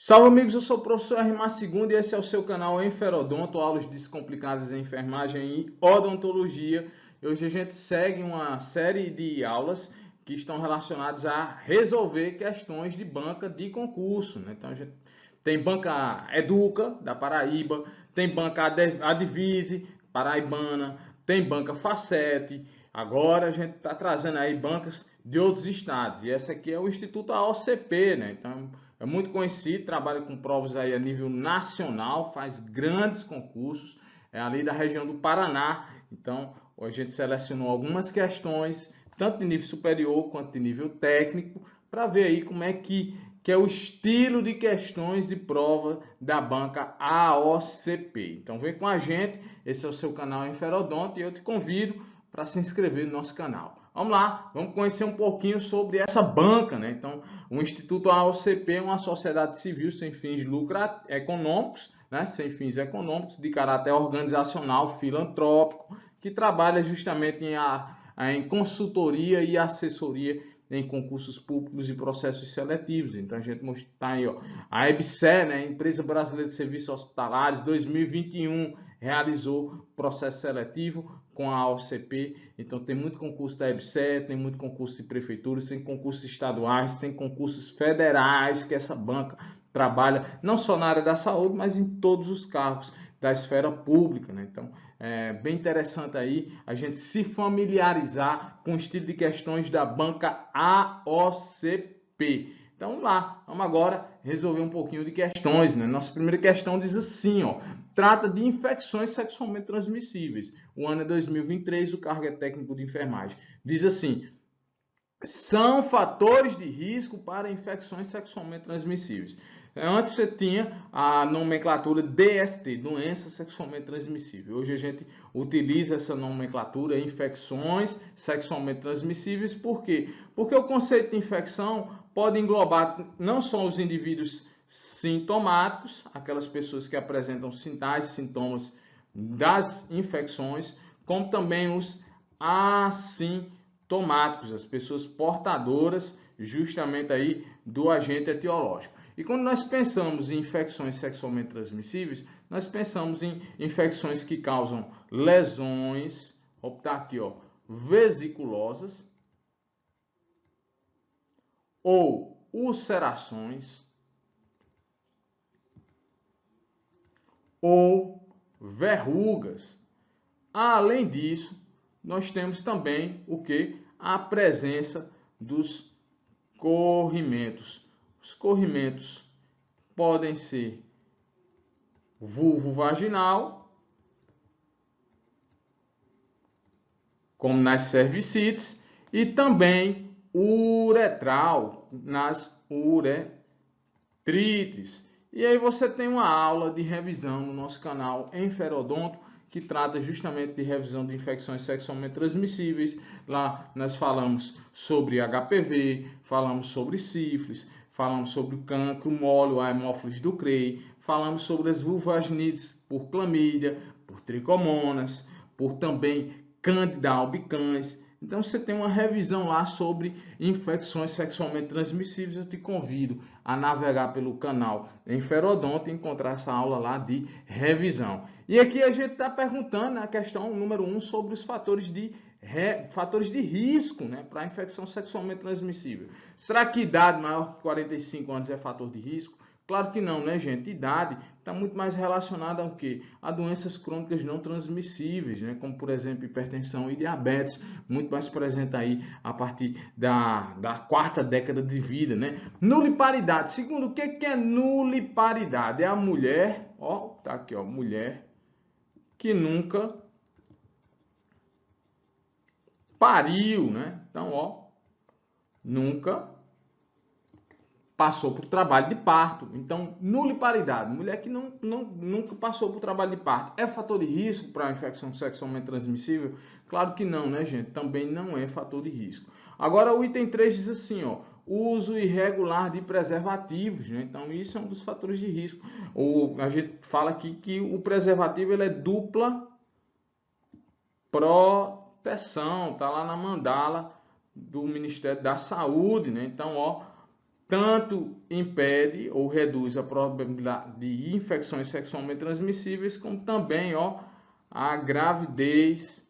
Salve amigos, eu sou o professor R. Segundo e esse é o seu canal Enferodonto, aulas descomplicadas em enfermagem e odontologia. E hoje a gente segue uma série de aulas que estão relacionadas a resolver questões de banca de concurso, né? Então a gente tem banca Educa, da Paraíba, tem banca Advise, paraibana, tem banca Facete. Agora a gente está trazendo aí bancas de outros estados. E essa aqui é o Instituto AOCP, né? Então é muito conhecido, trabalha com provas aí a nível nacional, faz grandes concursos, é ali da região do Paraná. Então, a gente selecionou algumas questões, tanto de nível superior quanto de nível técnico, para ver aí como é que é o estilo de questões de prova da banca AOCP. Então, vem com a gente, esse é o seu canal Enferodonto e eu te convido para se inscrever no nosso canal. Vamos lá, vamos conhecer um pouquinho sobre essa banca, né? Então, o Instituto AOCP é uma sociedade civil sem fins econômicos, né? Sem fins econômicos, de caráter organizacional, filantrópico, que trabalha justamente em consultoria e assessoria em concursos públicos e processos seletivos. Então, a gente está aí, ó, a EBSER, né? Empresa Brasileira de Serviços Hospitalares, 2021, realizou processo seletivo com a AOCP. Então tem muito concurso da EBSER, tem muito concurso de prefeituras, tem concursos estaduais, tem concursos federais que essa banca trabalha não só na área da saúde, mas em todos os cargos da esfera pública, né? Então é bem interessante aí a gente se familiarizar com o estilo de questões da banca AOCP. Então vamos lá, vamos agora resolver um pouquinho de questões, né? Nossa primeira questão diz assim, ó: trata de infecções sexualmente transmissíveis. O ano é 2023, o cargo é técnico de enfermagem. Diz assim: são fatores de risco para infecções sexualmente transmissíveis. Antes você tinha a nomenclatura DST, doença sexualmente transmissível. Hoje a gente utiliza essa nomenclatura, infecções sexualmente transmissíveis. Por quê? Porque o conceito de infecção pode englobar não só os indivíduos sintomáticos, aquelas pessoas que apresentam sinais e sintomas das infecções, como também os assintomáticos, as pessoas portadoras justamente aí do agente etiológico. E quando nós pensamos em infecções sexualmente transmissíveis, nós pensamos em infecções que causam lesões, tá aqui, ó, vesiculosas ou ulcerações ou verrugas. Além disso, nós temos também o que? A presença dos corrimentos. Os corrimentos podem ser vulvo-vaginal, como nas cervicites, e também uretral, nas uretrites. E aí você tem uma aula de revisão no nosso canal Enferodonto, que trata justamente de revisão de infecções sexualmente transmissíveis. Lá nós falamos sobre HPV, falamos sobre sífilis, falamos sobre o cancro mole, a hemófilis do Crey, falamos sobre as vulvaginites por clamídia, por tricomonas, por também Candida albicans. Então você tem uma revisão lá sobre infecções sexualmente transmissíveis. Eu te convido a navegar pelo canal Enferodonto e encontrar essa aula lá de revisão. E aqui a gente está perguntando a questão número 1 sobre os fatores de risco, né, para a infecção sexualmente transmissível. Será que idade maior que 45 anos é fator de risco? Claro que não, né, gente? Idade está muito mais relacionada ao quê? A doenças crônicas não transmissíveis, né? Como, por exemplo, hipertensão e diabetes, muito mais presente aí a partir da quarta década de vida, né? Nuliparidade. Segundo, o que é nuliparidade? É a mulher, ó, tá aqui, ó, mulher que nunca pariu, né? Então, ó, nunca passou por trabalho de parto. Então, nuliparidade, mulher que nunca passou por trabalho de parto, é fator de risco para a infecção sexualmente transmissível? Claro que não, né, gente? Também não é fator de risco. Agora, o item 3 diz assim, ó: uso irregular de preservativos, né? Então, isso é um dos fatores de risco. A gente fala aqui que o preservativo ele é dupla proteção, tá lá na mandala do Ministério da Saúde, né? Então, ó, tanto impede ou reduz a probabilidade de infecções sexualmente transmissíveis, como também, ó, a gravidez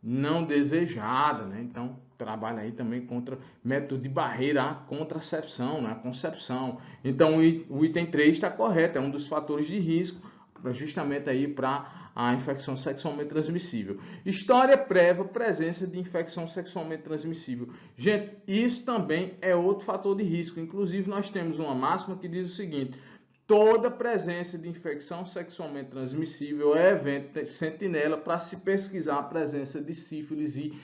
não desejada, né? Então, trabalha aí também contra método de barreira à contracepção, né? A concepção. Então, o item 3 está correto, é um dos fatores de risco justamente aí para a infecção sexualmente transmissível. História prévia, presença de infecção sexualmente transmissível. Gente, isso também é outro fator de risco. Inclusive, nós temos uma máxima que diz o seguinte: toda presença de infecção sexualmente transmissível é evento sentinela para se pesquisar a presença de sífilis e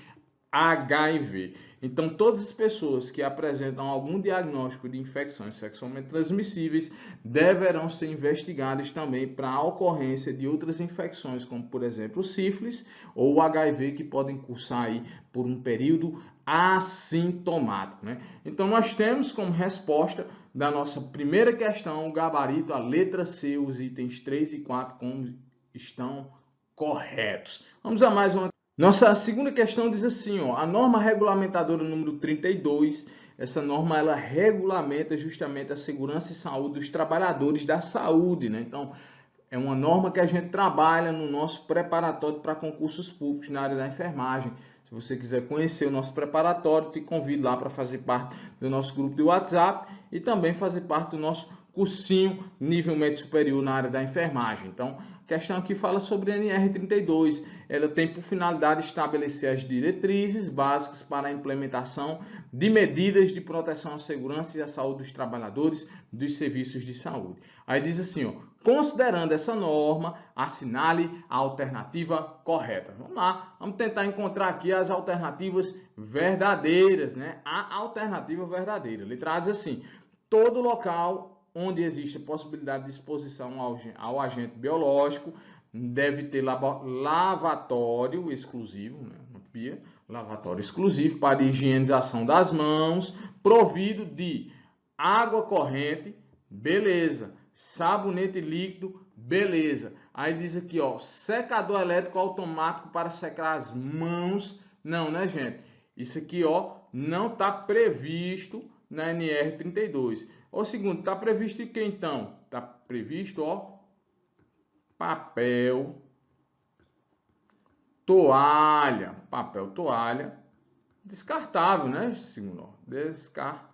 HIV. Então, todas as pessoas que apresentam algum diagnóstico de infecções sexualmente transmissíveis deverão ser investigadas também para a ocorrência de outras infecções, como, por exemplo, o sífilis ou o HIV, que podem cursar aí por um período assintomático, né? Então, nós temos como resposta da nossa primeira questão o gabarito, a letra C, os itens 3 e 4 como estão corretos. Vamos a mais uma. Nossa segunda questão diz assim, ó, a norma regulamentadora número 32, essa norma ela regulamenta justamente a segurança e saúde dos trabalhadores da saúde, né? Então, é uma norma que a gente trabalha no nosso preparatório para concursos públicos na área da enfermagem. Se você quiser conhecer o nosso preparatório, te convido lá para fazer parte do nosso grupo de WhatsApp e também fazer parte do nosso cursinho nível médio superior na área da enfermagem. Então, a questão aqui fala sobre a NR32. Ela tem por finalidade estabelecer as diretrizes básicas para a implementação de medidas de proteção à segurança e à saúde dos trabalhadores dos serviços de saúde. Aí diz assim, ó, considerando essa norma, assinale a alternativa correta. Vamos lá, vamos tentar encontrar aqui as alternativas verdadeiras, né? A alternativa verdadeira. Letra A diz assim, todo local onde existe a possibilidade de exposição ao agente biológico deve ter lavatório exclusivo, né? Lavatório exclusivo para higienização das mãos, provido de água corrente, beleza, sabonete líquido, beleza. Aí diz aqui, ó, secador elétrico automático para secar as mãos. Não, né, gente? Isso aqui, ó, não está previsto na NR32. O segundo, está previsto em que então? Está previsto, ó, papel toalha, descartável, né? Segundo, ó, descartável.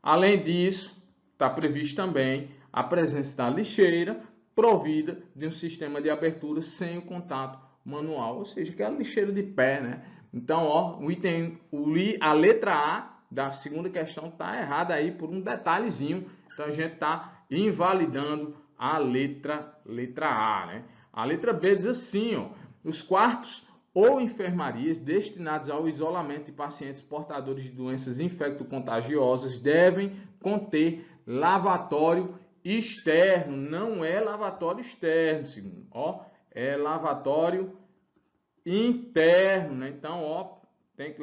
Além disso, está previsto também a presença da lixeira provida de um sistema de abertura sem o contato manual, ou seja, aquela lixeira de pé, né? Então, ó, a letra A da segunda questão está errada aí por um detalhezinho. Então, a gente está invalidando a letra A, né? A letra B diz assim, ó, os quartos ou enfermarias destinados ao isolamento de pacientes portadores de doenças infecto-contagiosas devem conter lavatório externo. Não é lavatório externo, segundo, ó, é lavatório interno, né? Então, ó, tem que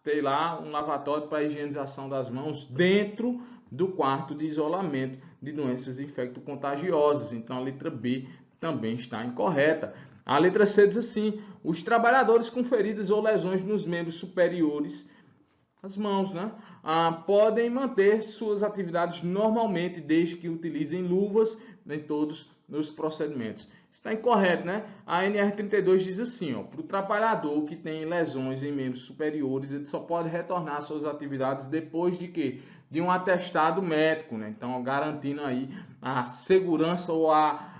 ter lá um lavatório para higienização das mãos dentro do quarto de isolamento de doenças infecto-contagiosas. Então, a letra B também está incorreta. A letra C diz assim, os trabalhadores com feridas ou lesões nos membros superiores, as mãos, né, podem manter suas atividades normalmente, desde que utilizem luvas em todos os procedimentos. Está incorreto, né? A NR32 diz assim, ó, para o trabalhador que tem lesões em membros superiores, ele só pode retornar às suas atividades depois de quê? De um atestado médico, né? Então, garantindo aí a segurança ou a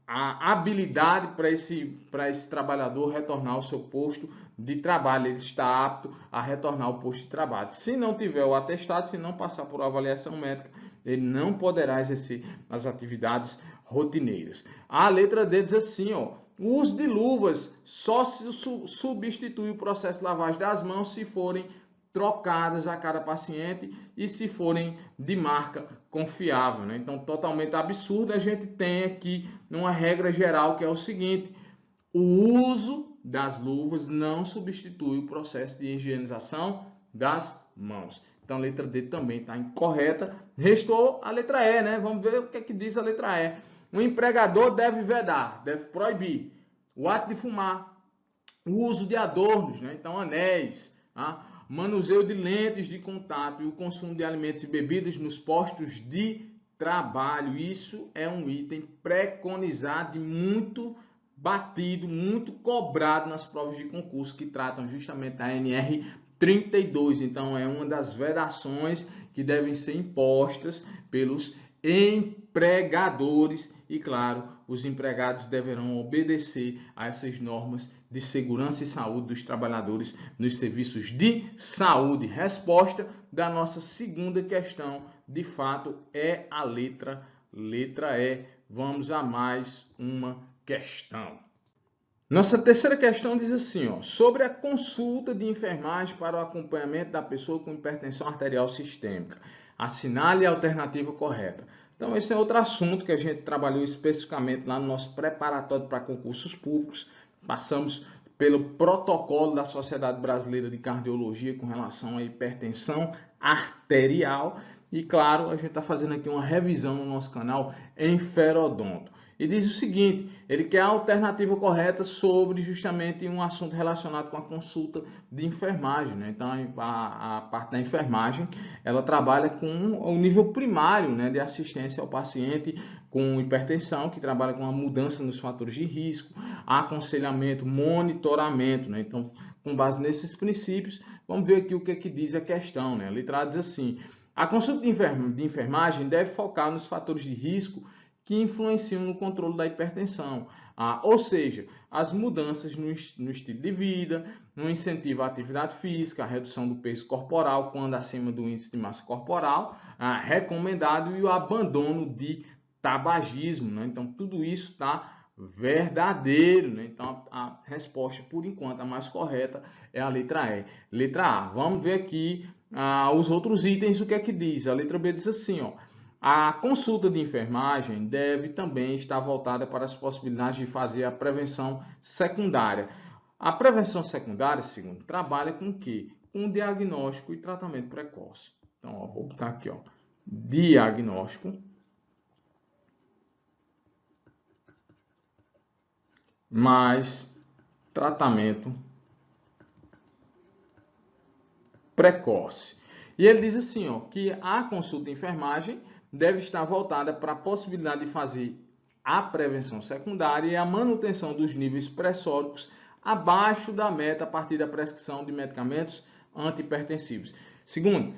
habilidade para esse trabalhador retornar ao seu posto de trabalho. Ele está apto a retornar ao posto de trabalho. Se não tiver o atestado, se não passar por avaliação médica, ele não poderá exercer as atividades rotineiras. A letra D diz assim, ó, o uso de luvas só se substitui o processo de lavagem das mãos se forem trocadas a cada paciente e se forem de marca confiável, né? Então, totalmente absurdo. A gente tem aqui uma regra geral que é o seguinte, o uso das luvas não substitui o processo de higienização das mãos. Então, a letra D também está incorreta. Restou a letra E, né? Vamos ver o que é que diz a letra E. O empregador deve vedar, deve proibir o ato de fumar, o uso de adornos, né? Então, anéis, tá? manuseio de lentes de contato e o consumo de alimentos e bebidas nos postos de trabalho. Isso é um item preconizado e muito batido, muito cobrado nas provas de concurso que tratam justamente da NR32. Então, é uma das vedações que devem ser impostas pelos empregadores e, claro, os empregados deverão obedecer a essas normas de segurança e saúde dos trabalhadores nos serviços de saúde. Resposta da nossa segunda questão, de fato, é a letra E. Vamos a mais uma questão. Nossa terceira questão diz assim, ó, sobre a consulta de enfermagem para o acompanhamento da pessoa com hipertensão arterial sistêmica. Assinale a alternativa correta. Então, esse é outro assunto que a gente trabalhou especificamente lá no nosso preparatório para concursos públicos. Passamos pelo protocolo da Sociedade Brasileira de Cardiologia com relação à hipertensão arterial. E, claro, a gente está fazendo aqui uma revisão no nosso canal Enferodonto. E diz o seguinte, ele quer a alternativa correta sobre justamente um assunto relacionado com a consulta de enfermagem, né? Então, a parte da enfermagem, ela trabalha com o nível primário, né, de assistência ao paciente com hipertensão, que trabalha com a mudança nos fatores de risco, aconselhamento, monitoramento, né? Então, com base nesses princípios, vamos ver aqui o que é que diz a questão, né? A letra A diz assim, a consulta de enfermagem deve focar nos fatores de risco que influenciam no controle da hipertensão, ou seja, as mudanças no estilo de vida, no incentivo à atividade física, a redução do peso corporal quando acima do índice de massa corporal, recomendado, e o abandono de tabagismo, né? Então, tudo isso está verdadeiro, né? Então, a resposta, por enquanto, a mais correta é a letra E. Letra A. Vamos ver aqui os outros itens, o que é que diz? A letra B diz assim, ó. A consulta de enfermagem deve também estar voltada para as possibilidades de fazer a prevenção secundária. A prevenção secundária, segundo, trabalha com o quê? Com diagnóstico e tratamento precoce. Então, ó, vou botar aqui, ó, diagnóstico mais tratamento precoce. E ele diz assim, ó, que a consulta de enfermagem deve estar voltada para a possibilidade de fazer a prevenção secundária e a manutenção dos níveis pressóricos abaixo da meta a partir da prescrição de medicamentos antihipertensivos. Segundo,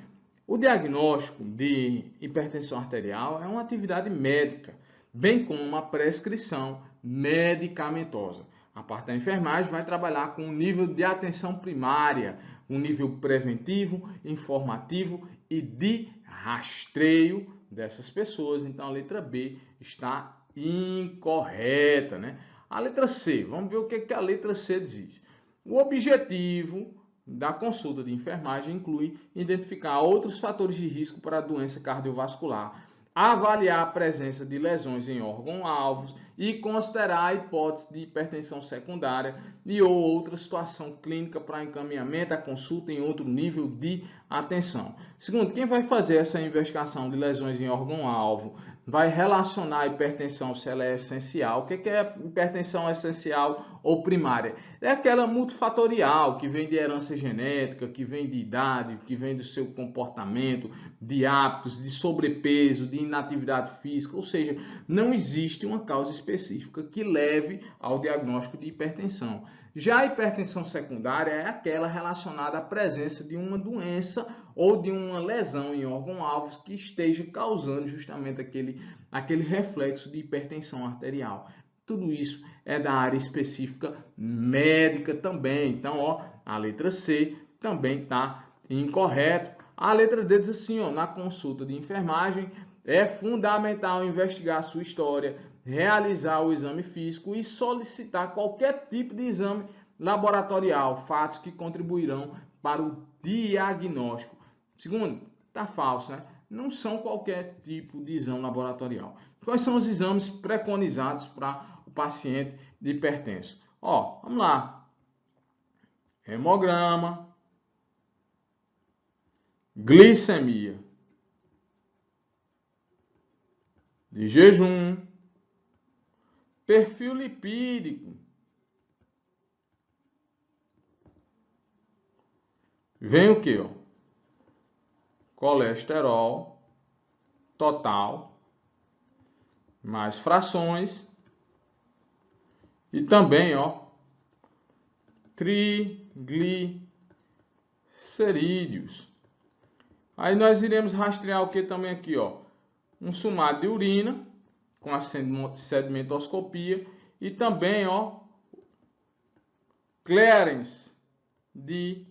o diagnóstico de hipertensão arterial é uma atividade médica, bem como a prescrição medicamentosa. A parte da enfermagem vai trabalhar com o nível de atenção primária, um nível preventivo, informativo e de rastreio dessas pessoas. Então, a letra B está incorreta, né? A letra C, vamos ver o que a letra C diz. O objetivo da consulta de enfermagem inclui identificar outros fatores de risco para a doença cardiovascular, avaliar a presença de lesões em órgãos-alvos e considerar a hipótese de hipertensão secundária e ou outra situação clínica para encaminhamento à consulta em outro nível de atenção. Segundo, quem vai fazer essa investigação de lesões em órgão-alvo vai relacionar a hipertensão se ela é essencial. O que é hipertensão essencial ou primária? É aquela multifatorial que vem de herança genética, que vem de idade, que vem do seu comportamento, de hábitos, de sobrepeso, de inatividade física, ou seja, não existe uma causa específica que leve ao diagnóstico de hipertensão. Já a hipertensão secundária é aquela relacionada à presença de uma doença ou de uma lesão em órgão-alvos que esteja causando justamente aquele reflexo de hipertensão arterial. Tudo isso é da área específica médica também. Então, ó, a letra C também está incorreto. A letra D diz assim, ó, na consulta de enfermagem é fundamental investigar a sua história, realizar o exame físico e solicitar qualquer tipo de exame laboratorial, fatos que contribuirão para o diagnóstico. Segundo, está falso, né? Não são qualquer tipo de exame laboratorial. Quais são os exames preconizados para o paciente de hipertenso? Ó, vamos lá. Hemograma, glicemia de jejum, perfil lipídico, vem o que? Colesterol total, mais frações, e também, triglicerídeos. Aí nós iremos rastrear o que também aqui, um sumário de urina com a sedimentoscopia e também, clearance de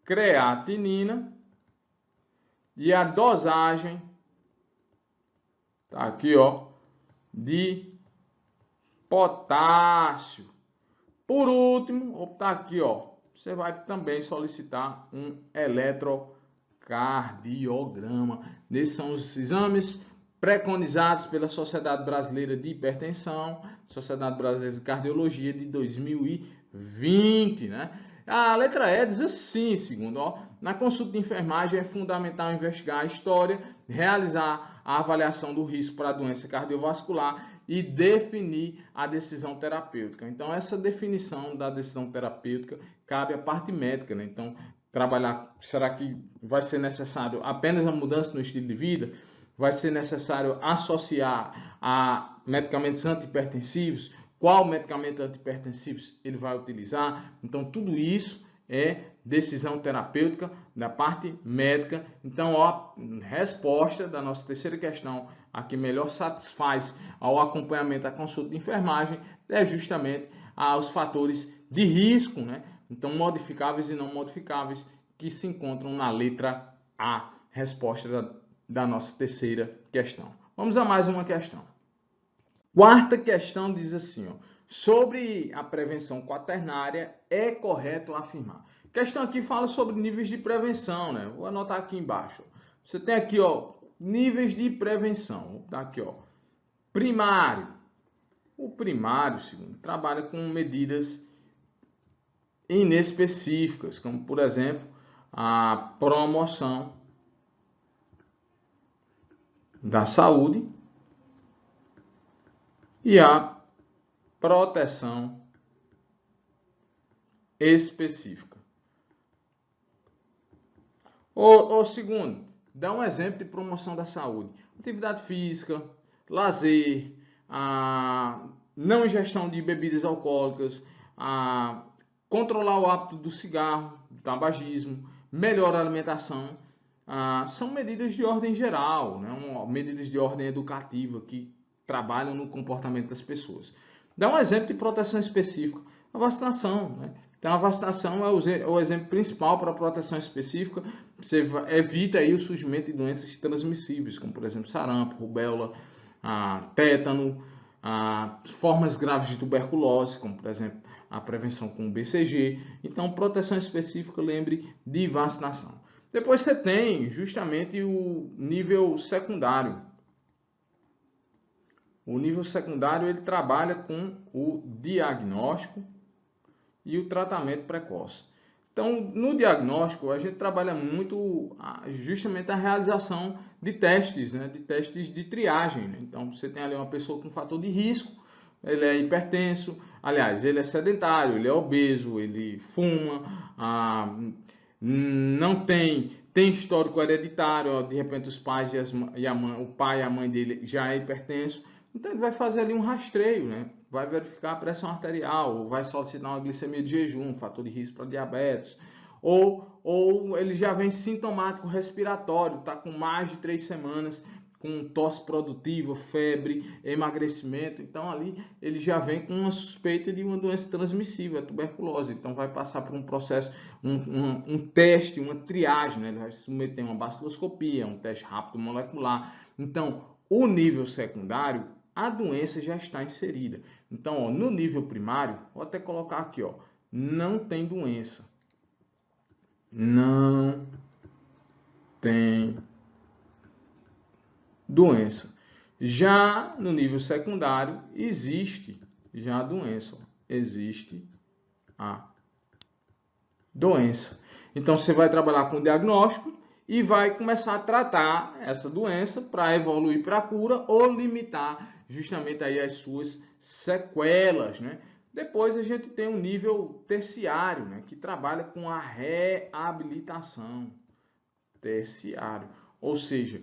creatinina e a dosagem, tá aqui, de potássio. Por último, tá aqui, você vai também solicitar um eletrocardiograma. Esses são os exames preconizados pela Sociedade Brasileira de Hipertensão, Sociedade Brasileira de Cardiologia de 2020, né? A letra E diz assim, segundo, na consulta de enfermagem é fundamental investigar a história, realizar a avaliação do risco para a doença cardiovascular e definir a decisão terapêutica. Então, essa definição da decisão terapêutica cabe à parte médica, né? Então, trabalhar, será que vai ser necessário apenas a mudança no estilo de vida? Vai ser necessário associar a medicamentos antihipertensivos? Qual medicamento antihipertensivo ele vai utilizar? Então, tudo isso é decisão terapêutica da parte médica. Então, a resposta da nossa terceira questão, a que melhor satisfaz ao acompanhamento da consulta de enfermagem, é justamente os fatores de risco, né? Então, modificáveis e não modificáveis, que se encontram na letra A, resposta da nossa terceira questão. Vamos a mais uma questão. Quarta questão diz assim, sobre a prevenção quaternária, é correto afirmar. A questão aqui fala sobre níveis de prevenção, né? Vou anotar aqui embaixo. Você tem aqui, níveis de prevenção. Vou botar aqui, primário. O primário, segundo, trabalha com medidas inespecíficas, como, por exemplo, a promoção da saúde e a proteção específica. O segundo, dá um exemplo de promoção da saúde. Atividade física, lazer, não ingestão de bebidas alcoólicas, controlar o hábito do cigarro, do tabagismo, melhor alimentação. São medidas de ordem geral, né? Medidas de ordem educativa que trabalham no comportamento das pessoas. Dá um exemplo de proteção específica, a vacinação, né? Então, a vacinação é o exemplo principal para a proteção específica. Você evita aí o surgimento de doenças transmissíveis, como, por exemplo, sarampo, rubéola, tétano, formas graves de tuberculose, como, por exemplo, a prevenção com BCG. Então, proteção específica, lembre de vacinação. Depois você tem justamente o nível secundário. O nível secundário ele trabalha com o diagnóstico e o tratamento precoce. Então, no diagnóstico, a gente trabalha muito justamente a realização de testes, né? De testes de triagem, né? Então, você tem ali uma pessoa com fator de risco, ele é hipertenso, aliás, ele é sedentário, ele é obeso, ele fuma, não tem histórico hereditário, de repente os pais o pai e a mãe dele já é hipertenso. Então ele vai fazer ali um rastreio, né? Vai verificar a pressão arterial, vai solicitar uma glicemia de jejum, fator de risco para diabetes, ou ele já vem sintomático respiratório, está com mais de 3 semanas, com tosse produtiva, febre, emagrecimento. Então ali ele já vem com uma suspeita de uma doença transmissível, a tuberculose. Então vai passar por um processo, um teste, uma triagem, né? Ele vai submeter uma baciloscopia, um teste rápido molecular. Então o nível secundário, a doença já está inserida. Então, no nível primário, vou até colocar aqui, não tem doença. Não tem doença. Já no nível secundário, existe já a doença. Existe a doença. Então, você vai trabalhar com o diagnóstico e vai começar a tratar essa doença para evoluir para a cura ou limitar justamente aí as suas sequelas, né? Depois a gente tem um nível terciário, né, que trabalha com a reabilitação. Terciário, ou seja,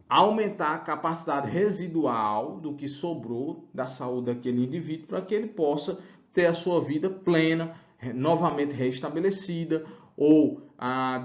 aumentar a capacidade residual do que sobrou da saúde daquele indivíduo para que ele possa ter a sua vida plena, novamente restabelecida, ou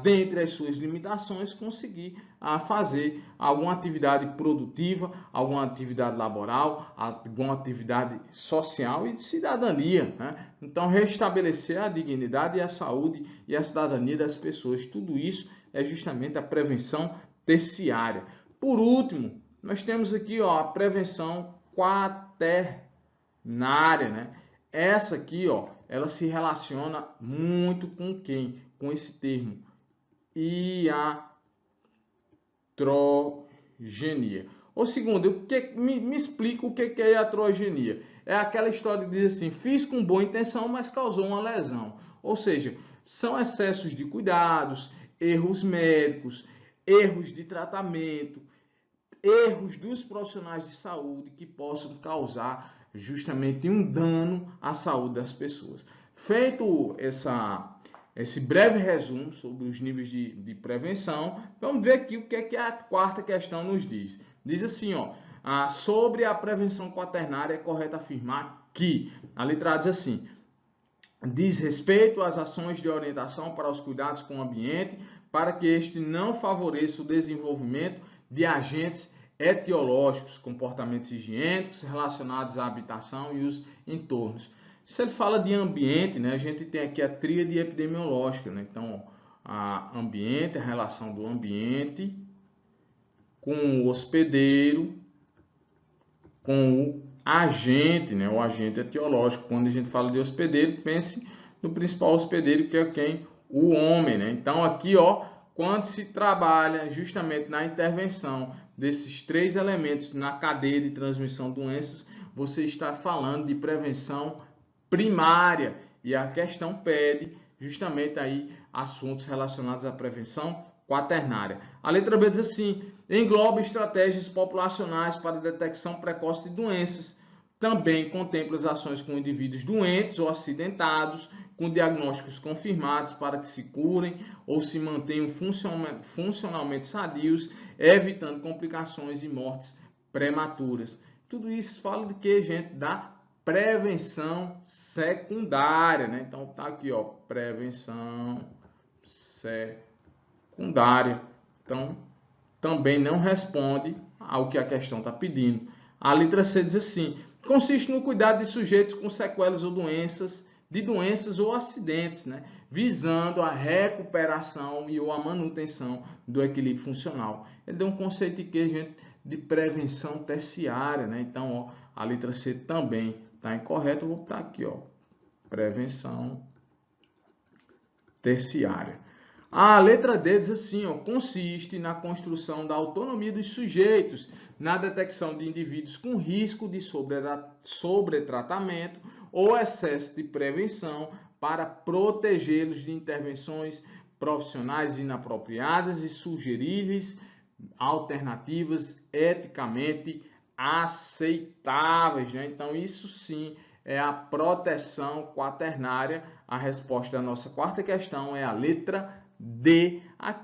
dentre as suas limitações conseguir fazer alguma atividade produtiva, alguma atividade laboral, alguma atividade social e de cidadania, né? Então restabelecer a dignidade e a saúde e a cidadania das pessoas, tudo isso é justamente a prevenção terciária. Por último, nós temos aqui a prevenção quaternária, né? Essa aqui, ela se relaciona muito com quem? Com esse termo, iatrogenia. Ou segundo, me explica o que é iatrogenia. É aquela história de dizer assim, fiz com boa intenção, mas causou uma lesão. Ou seja, são excessos de cuidados, erros médicos, erros de tratamento, erros dos profissionais de saúde que possam causar justamente um dano à saúde das pessoas. Feito esse breve resumo sobre os níveis de prevenção, vamos ver aqui o que a quarta questão nos diz. Diz assim, sobre a prevenção quaternária é correto afirmar que, a letra A diz assim, diz respeito às ações de orientação para os cuidados com o ambiente, para que este não favoreça o desenvolvimento de agentes etiológicos, comportamentos higiênicos relacionados à habitação e os entornos. Se ele fala de ambiente, né, a gente tem aqui a tríade epidemiológica, né? Então, a ambiente, a relação do ambiente com o hospedeiro, com o agente, né, o agente etiológico. Quando a gente fala de hospedeiro, pense no principal hospedeiro, que é quem? O homem, né? Então, aqui, quando se trabalha justamente na intervenção desses três elementos na cadeia de transmissão de doenças, você está falando de prevenção primária, e a questão pede justamente aí assuntos relacionados à prevenção quaternária. A letra B diz assim, engloba estratégias populacionais para a detecção precoce de doenças, também contempla as ações com indivíduos doentes ou acidentados, com diagnósticos confirmados para que se curem ou se mantenham funcionalmente sadios, evitando complicações e mortes prematuras. Tudo isso fala de que, gente? Da prevenção secundária, né? Então tá aqui, prevenção secundária. Então também não responde ao que a questão está pedindo. A letra C diz assim, consiste no cuidado de sujeitos com sequelas ou doenças ou acidentes, né? Visando a recuperação e ou a manutenção do equilíbrio funcional. Ele deu um conceito aqui, gente, de prevenção terciária, né? Então, a letra C também está incorreta. Eu vou botar aqui, prevenção terciária. A letra D diz assim, consiste na construção da autonomia dos sujeitos, na detecção de indivíduos com risco de sobretratamento ou excesso de prevenção para protegê-los de intervenções profissionais inapropriadas e sugeríveis alternativas eticamente aceitáveis, né? Então, isso sim é a proteção quaternária. A resposta da nossa quarta questão é a letra D. A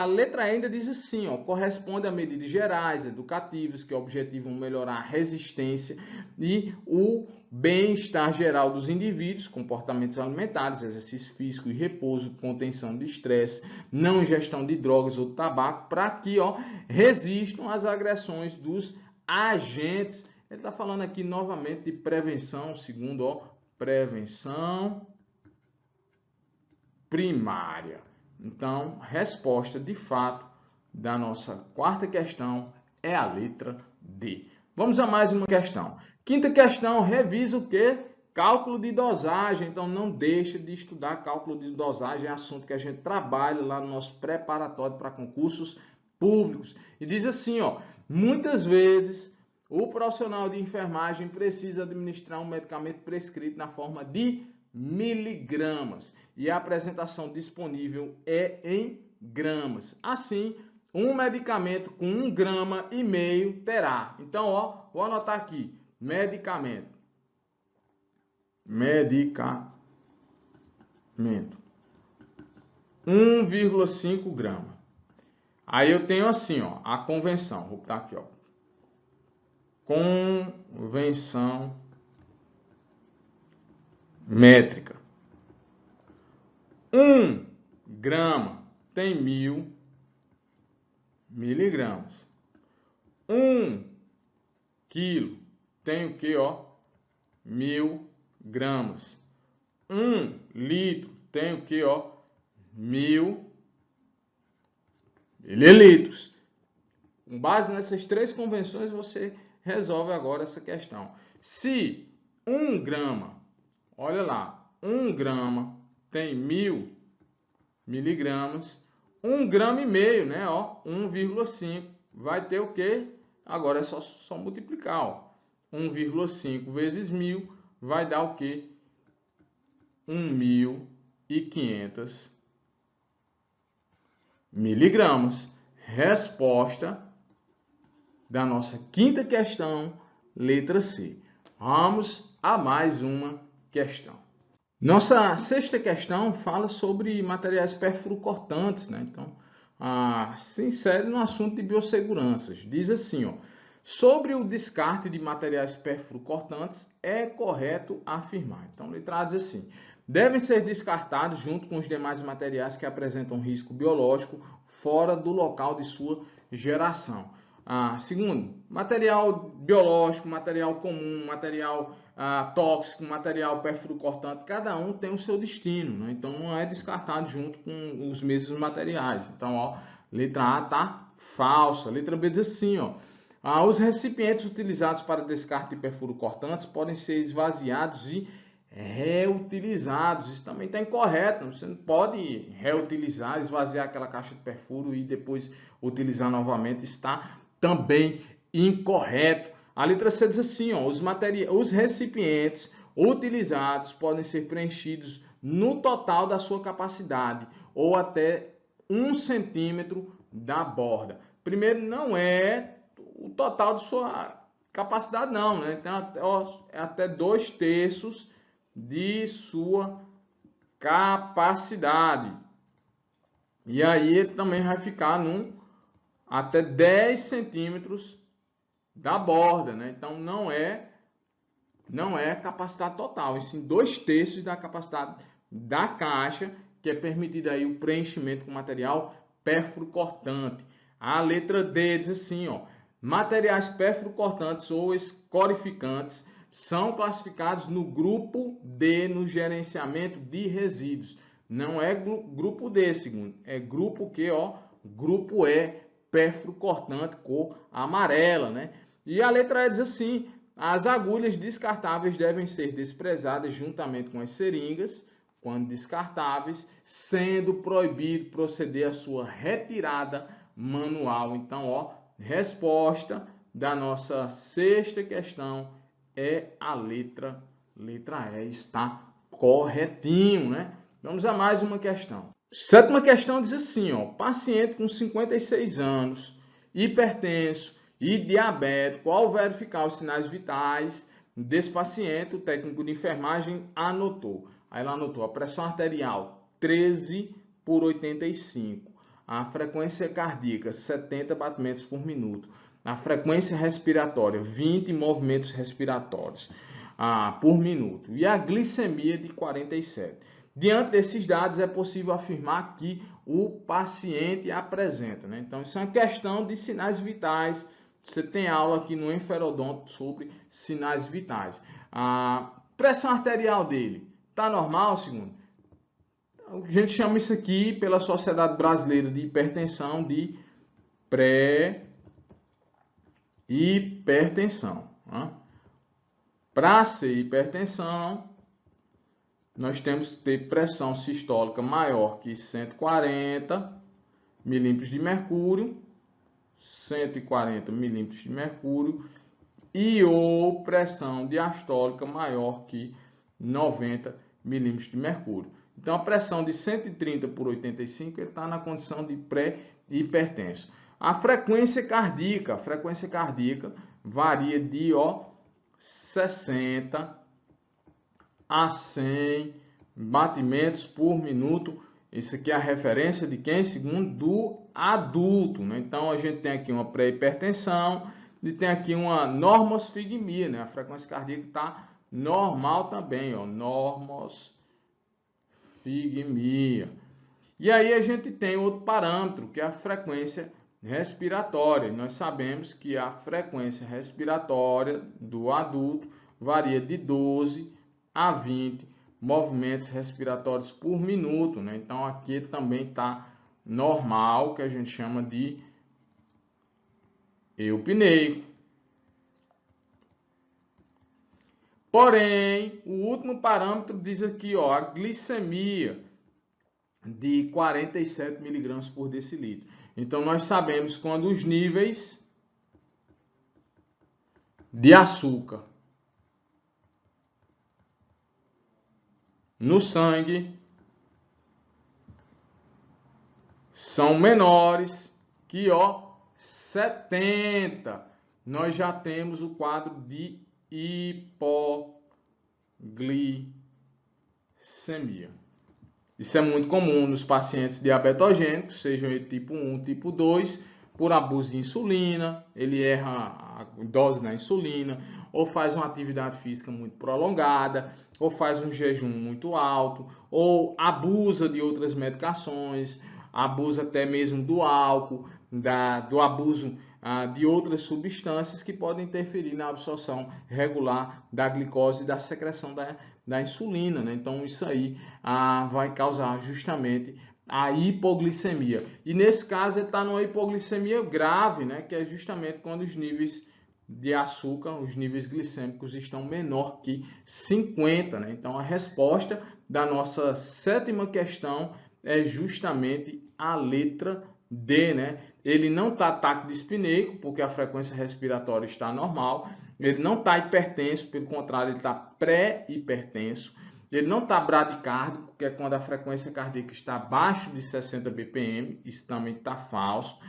letra E ainda diz assim, corresponde a medidas gerais, educativas, que objetivam melhorar a resistência e o bem-estar geral dos indivíduos, comportamentos alimentares, exercício físico e repouso, contenção de estresse, não ingestão de drogas ou tabaco, para que resistam às agressões dos agentes. Ele está falando aqui novamente de prevenção, segundo, prevenção primária. Então, resposta de fato da nossa quarta questão é a letra D. Vamos a mais uma questão. Quinta questão, revisa o que? Cálculo de dosagem. Então, não deixe de estudar cálculo de dosagem, é assunto que a gente trabalha lá no nosso preparatório para concursos públicos. E diz assim, muitas vezes o profissional de enfermagem precisa administrar um medicamento prescrito na forma de miligramas e a apresentação disponível é em gramas. Assim, um medicamento com 1,5 grama terá. Então, vou anotar aqui, medicamento. medicamento. 1,5 grama. Aí eu tenho assim, ó, a convenção. Vou botar aqui, ó. Convenção métrica. 1 grama tem 1000 miligramas. 1 quilo tem o que, ó? 1000 gramas. 1 litro tem o que, ó? 1000 mililitros. Com base nessas três convenções, você resolve agora essa questão. Se 1 grama, olha lá, 1 grama tem 1000 miligramas, 1,5 grama, né? Ó, 1,5 vai ter o quê? Agora é só multiplicar, ó. 1,5 vezes 1000 vai dar o quê? 1.500 miligramas. Resposta da nossa quinta questão, letra C. Vamos a mais uma questão. Nossa sexta questão fala sobre materiais perfluorocortantes, né? Então, se insere no assunto de biosseguranças. Diz assim, ó: sobre o descarte de materiais perfluorocortantes, é correto afirmar. Então, letra A diz assim: devem ser descartados junto com os demais materiais que apresentam risco biológico fora do local de sua geração. Segundo, material biológico, material comum, material tóxico, material perfluorocortante, cada um tem o seu destino, né? Então não é descartado junto com os mesmos materiais. Então, ó, letra A tá falsa. Letra B diz assim, ó: os recipientes utilizados para descarte de perfluorocortantes podem ser esvaziados e reutilizados. Isso também está incorreto. Você não pode reutilizar, esvaziar aquela caixa de perfuro e depois utilizar novamente. Está também incorreto. A letra C diz assim, ó: os recipientes utilizados podem ser preenchidos no total da sua capacidade ou até 1 centímetro da borda. Primeiro, não é o total de sua capacidade, não, né? Então, até 2/3 de sua capacidade. E aí ele também vai ficar até 10 centímetros da borda, né? Então não é capacidade total, e sim 2/3 da capacidade da caixa, que é permitido aí o preenchimento com material perfluorocortante. A letra D diz assim, ó: materiais perfluorocortantes ou escorificantes são classificados no grupo D no gerenciamento de resíduos. Não é grupo D, segundo, é grupo Q, ó, grupo E, perfluorocortante, cor amarela, né? E a letra E diz assim: as agulhas descartáveis devem ser desprezadas juntamente com as seringas, quando descartáveis, sendo proibido proceder à sua retirada manual. Então, ó, resposta da nossa sexta questão é a letra E. Está corretinho, né? Vamos a mais uma questão. Sétima questão diz assim, ó: paciente com 56 anos, hipertenso e diabético, ao verificar os sinais vitais desse paciente, o técnico de enfermagem anotou. Aí ela anotou a pressão arterial 13/85, a frequência cardíaca 70 batimentos por minuto, a frequência respiratória 20 movimentos respiratórios por minuto e a glicemia de 47. Diante desses dados, é possível afirmar que o paciente apresenta, né? Então, isso é uma questão de sinais vitais. Você tem aula aqui no Enferodonto sobre sinais vitais. A pressão arterial dele está normal, segundo? A gente chama isso aqui, pela Sociedade Brasileira de Hipertensão, de pré-hipertensão. Né? Para ser hipertensão, nós temos que ter pressão sistólica maior que 140 milímetros de mercúrio, 140 milímetros de mercúrio, e ou pressão diastólica maior que 90 milímetros de mercúrio. Então, a pressão de 130/85 está na condição de pré-hipertenso. A frequência cardíaca varia de 60 a 100 batimentos por minuto. Isso aqui é a referência de quem? Segundo do adulto, né? Então a gente tem aqui uma pré-hipertensão e tem aqui uma normosfigmia, né? A frequência cardíaca está normal também, ó, normosfigmia. E aí a gente tem outro parâmetro, que é a frequência respiratória. Nós sabemos que a frequência respiratória do adulto varia de 12 a 20 movimentos respiratórios por minuto, né? Então aqui também está normal, que a gente chama de eupneico. Porém, o último parâmetro diz aqui, ó, a glicemia de 47 miligramas por decilitro. Então nós sabemos quando os níveis de açúcar no sangue são menores que, ó, 70. Nós já temos o quadro de hipoglicemia. Isso é muito comum nos pacientes diabetogênicos, sejam ele tipo 1, tipo 2, por abuso de insulina, ele erra a dose da insulina, ou faz uma atividade física muito prolongada, ou faz um jejum muito alto, ou abusa de outras medicações, abusa até mesmo do álcool, do abuso de outras substâncias que podem interferir na absorção regular da glicose e da secreção da insulina, né? Então isso aí vai causar justamente a hipoglicemia. E nesse caso ele está numa hipoglicemia grave, né? Que é justamente quando os níveis de açúcar, os níveis glicêmicos estão menor que 50, né? Então a resposta da nossa sétima questão é justamente a letra D, né? Ele não está taquidispneico, porque a frequência respiratória está normal. Ele não está hipertenso, pelo contrário, ele está pré-hipertenso. Ele não está bradicárdico, que é quando a frequência cardíaca está abaixo de 60 bpm. Isso também está falso.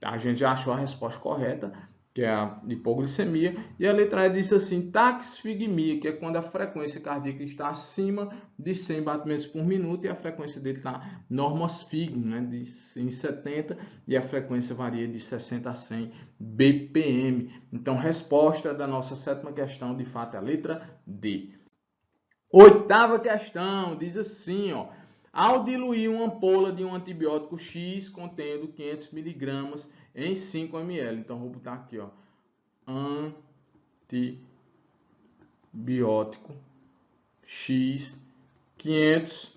A gente já achou a resposta correta, que é a hipoglicemia. E a letra E diz assim, taquisfigmia, que é quando a frequência cardíaca está acima de 100 batimentos por minuto e a frequência dele está normosfigmo, né, em 70, e a frequência varia de 60 a 100 bpm. Então, resposta da nossa sétima questão, de fato, é a letra D. Oitava questão, diz assim, ó. Ao diluir uma ampola de um antibiótico X contendo 500 mg em 5 ml. Então, vou botar aqui, ó. Antibiótico X, 500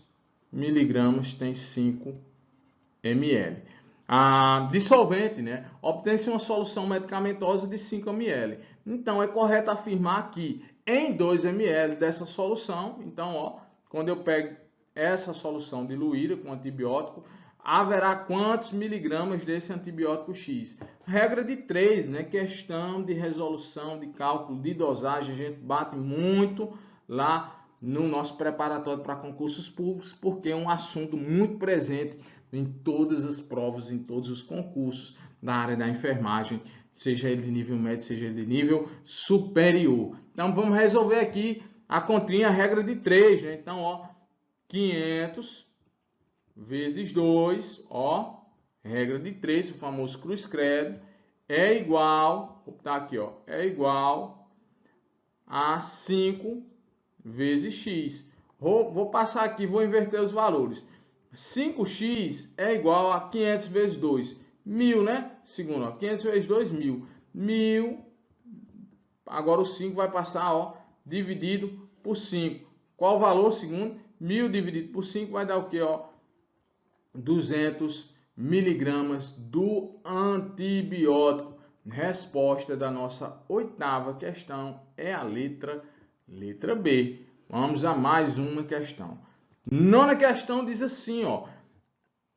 mg tem 5 ml. Dissolvente, né? Obtém-se uma solução medicamentosa de 5 ml. Então, é correto afirmar que em 2 ml dessa solução, então, ó, quando eu pego essa solução diluída com antibiótico, haverá quantos miligramas desse antibiótico X? Regra de 3, né? Questão de resolução, de cálculo, de dosagem, a gente bate muito lá no nosso preparatório para concursos públicos, porque é um assunto muito presente em todas as provas, em todos os concursos da área da enfermagem, seja ele de nível médio, seja ele de nível superior. Então, vamos resolver aqui a continha, a regra de 3, né? Então, ó, 500 vezes 2, ó, regra de 3, o famoso cruz-credo, é igual, vou botar aqui, ó, é igual a 5 vezes x. Vou passar aqui, vou inverter os valores. 5x é igual a 500 vezes 2, 1000, né? Segundo, ó, 500 vezes 2, 1000. 1000, agora o 5 vai passar, ó, dividido por 5. Qual o valor, segundo? 1000 dividido por 5 vai dar o quê, ó? 200 miligramas do antibiótico. Resposta da nossa oitava questão é a letra B. Vamos a mais uma questão. Nona questão diz assim, ó.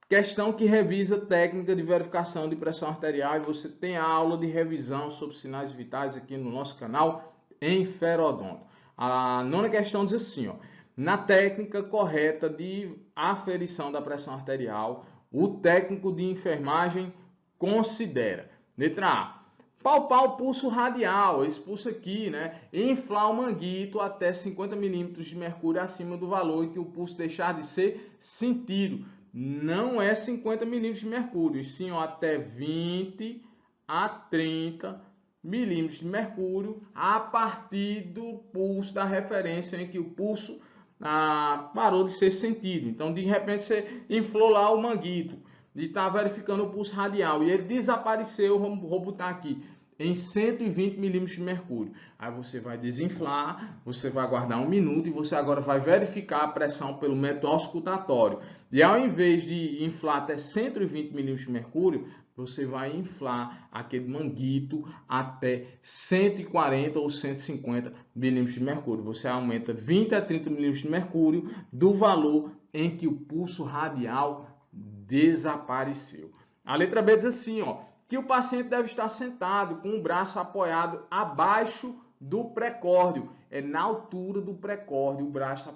Questão que revisa técnica de verificação de pressão arterial, e você tem a aula de revisão sobre sinais vitais aqui no nosso canal Enferodonto. A nona questão diz assim, ó. Na técnica correta de aferição da pressão arterial, o técnico de enfermagem considera. Letra A. Palpar o pulso radial, esse pulso aqui, né? Inflar o manguito até 50 milímetros de mercúrio acima do valor em que o pulso deixar de ser sentido. Não é 50 milímetros de mercúrio, e sim ó, até 20 a 30 milímetros de mercúrio a partir do pulso da referência em que o pulso parou de ser sentido. Então, de repente, você inflou lá o manguito e está verificando o pulso radial e ele desapareceu, vou botar aqui, em 120 milímetros de mercúrio. Aí você vai desinflar, você vai aguardar 1 minuto e você agora vai verificar a pressão pelo método auscultatório. E ao invés de inflar até 120 milímetros de mercúrio, você vai inflar aquele manguito até 140 ou 150 milímetros de mercúrio. Você aumenta 20 a 30 milímetros de mercúrio do valor em que o pulso radial desapareceu. A letra B diz assim, ó, que o paciente deve estar sentado com o braço apoiado abaixo do precórdio, é na altura do precórdio, o braço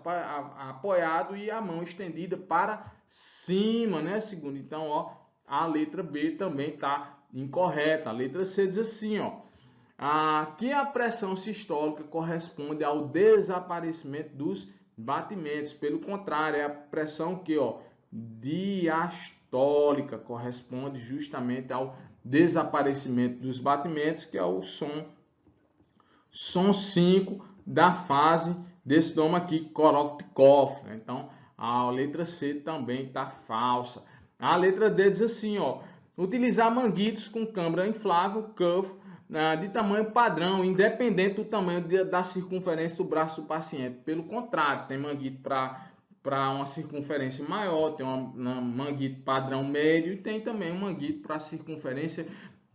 apoiado e a mão estendida para cima, né, segundo? Então, ó, a letra B também está incorreta. A letra C diz assim, ó, que a pressão sistólica corresponde ao desaparecimento dos batimentos. Pelo contrário, é a pressão que, ó, diastólica corresponde justamente ao desaparecimento dos batimentos, que é o som 5 da fase desse nome aqui, Korotkov. Então, a letra C também está falsa. A letra D diz assim, ó, utilizar manguitos com câmara inflável, cuff, de tamanho padrão, independente do tamanho da circunferência do braço do paciente. Pelo contrário, tem manguito para uma circunferência maior, tem um manguito padrão médio e tem também um manguito para circunferência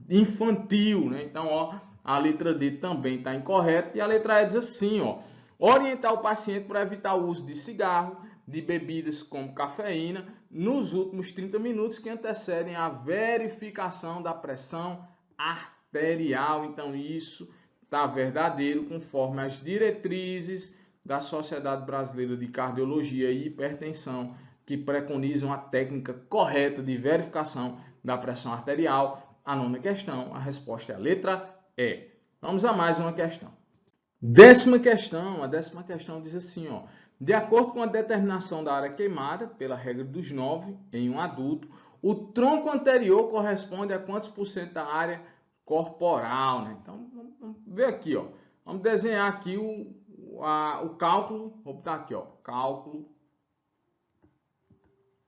infantil, né? Então, ó, a letra D também está incorreta. E a letra E diz assim, ó, orientar o paciente para evitar o uso de cigarro, de bebidas como cafeína, nos últimos 30 minutos que antecedem a verificação da pressão arterial. Então, isso está verdadeiro conforme as diretrizes da Sociedade Brasileira de Cardiologia e Hipertensão, que preconizam a técnica correta de verificação da pressão arterial. A nona questão, a resposta é a letra E. Vamos a mais uma questão. A décima questão diz assim, ó, de acordo com a determinação da área queimada, pela regra dos 9 em um adulto, o tronco anterior corresponde a quantos por cento da área corporal, né? Então, vamos ver aqui, ó. Vamos desenhar aqui o cálculo, vou botar aqui, ó, cálculo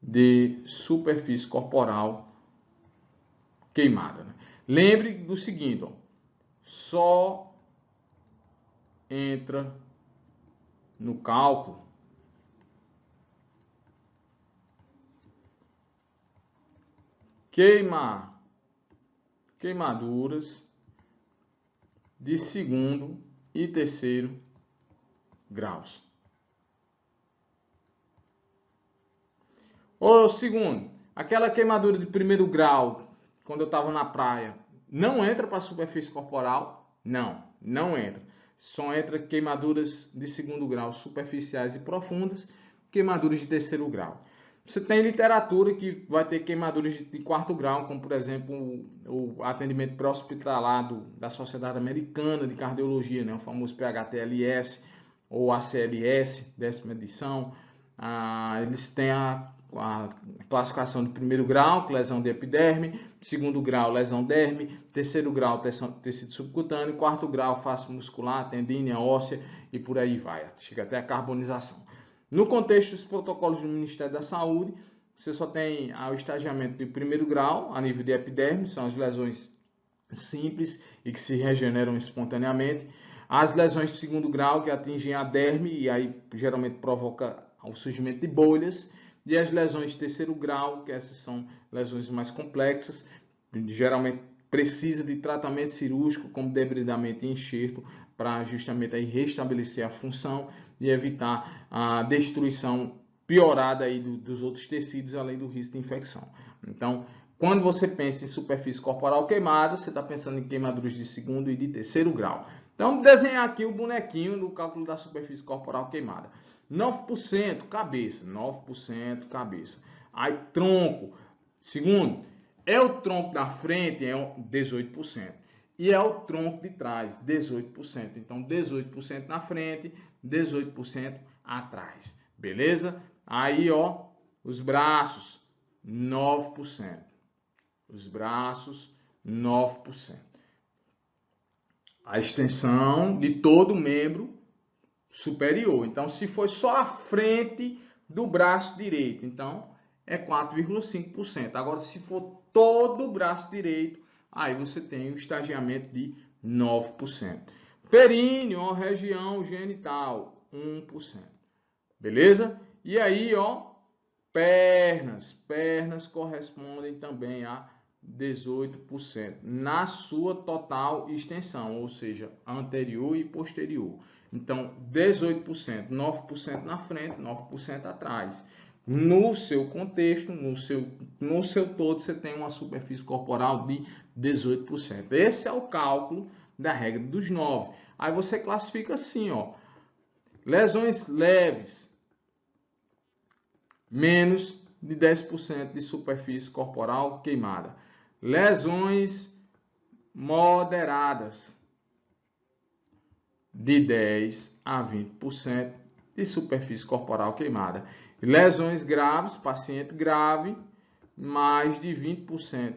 de superfície corporal queimada, né? Lembre do seguinte, ó, só entra no cálculo queimaduras de segundo e terceiro graus. Ou segundo, aquela queimadura de primeiro grau, quando eu estava na praia, não entra para a superfície corporal? Não entra. Só entra queimaduras de segundo grau superficiais e profundas, queimaduras de terceiro grau. Você tem literatura que vai ter queimaduras de quarto grau, como por exemplo o atendimento pré-hospitalar da Sociedade Americana de Cardiologia, né, o famoso PHTLS ou ACLS, 10ª edição. Eles têm a classificação de primeiro grau, lesão de epiderme, segundo grau, lesão derme, terceiro grau, tecido subcutâneo, quarto grau, face muscular, tendínea, óssea e por aí vai, chega até a carbonização. No contexto dos protocolos do Ministério da Saúde, você só tem o estagiamento de primeiro grau, a nível de epiderme, são as lesões simples e que se regeneram espontaneamente. As lesões de segundo grau, que atingem a derme e aí geralmente provoca o surgimento de bolhas. E as lesões de terceiro grau, que essas são lesões mais complexas, geralmente precisa de tratamento cirúrgico como debridamento e enxerto para justamente aí restabelecer a função e evitar a destruição piorada aí dos outros tecidos, além do risco de infecção. Então, quando você pensa em superfície corporal queimada, você está pensando em queimaduras de segundo e de terceiro grau. Então, vamos desenhar aqui o bonequinho do cálculo da superfície corporal queimada. 9% cabeça, 9% cabeça. Aí tronco, segundo, é o tronco da frente, é 18%. e é o tronco de trás, 18%. Então, 18% na frente, 18% atrás. Beleza? Aí, ó, os braços, 9%. Os braços, 9%. A extensão de todo membro superior. Então, se for só a frente do braço direito, então é 4,5%. Agora, se for todo o braço direito, aí você tem o estagiamento de 9%. Períneo, ó, região genital, 1%. Beleza? E aí, ó, pernas correspondem também a 18% na sua total extensão, ou seja, anterior e posterior. Então, 18%, 9% na frente, 9% atrás. No seu contexto, no seu todo, você tem uma superfície corporal de 18%. Esse é o cálculo da regra dos 9. Aí você classifica assim, ó. Lesões leves, menos de 10% de superfície corporal queimada. Lesões moderadas, de 10 a 20% de superfície corporal queimada. Lesões graves, paciente grave, mais de 20%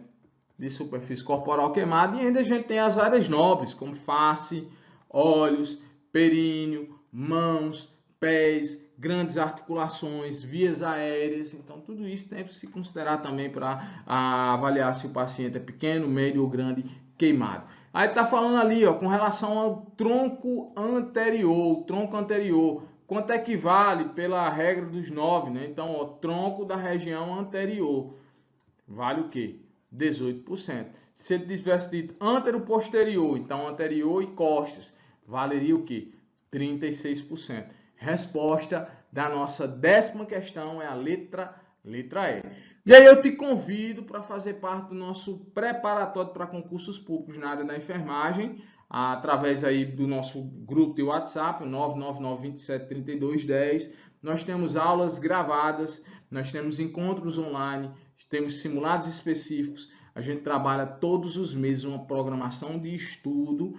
de superfície corporal queimada. E ainda a gente tem as áreas nobres, como face, olhos, períneo, mãos, pés, grandes articulações, vias aéreas. Então, tudo isso tem que se considerar também para avaliar se o paciente é pequeno, médio ou grande queimado. Aí está falando ali, ó, com relação ao tronco anterior. Quanto equivale pela regra dos 9, né? Então, ó, tronco da região anterior. Vale o quê? 18%. Se ele tivesse dito antero-posterior, então anterior e costas, valeria o quê? 36%. Resposta da nossa 10ª questão é a letra E. E aí eu te convido para fazer parte do nosso preparatório para concursos públicos na área da enfermagem, através aí do nosso grupo de WhatsApp, 999273210. Nós temos aulas gravadas, nós temos encontros online, temos simulados específicos. A gente trabalha todos os meses uma programação de estudo,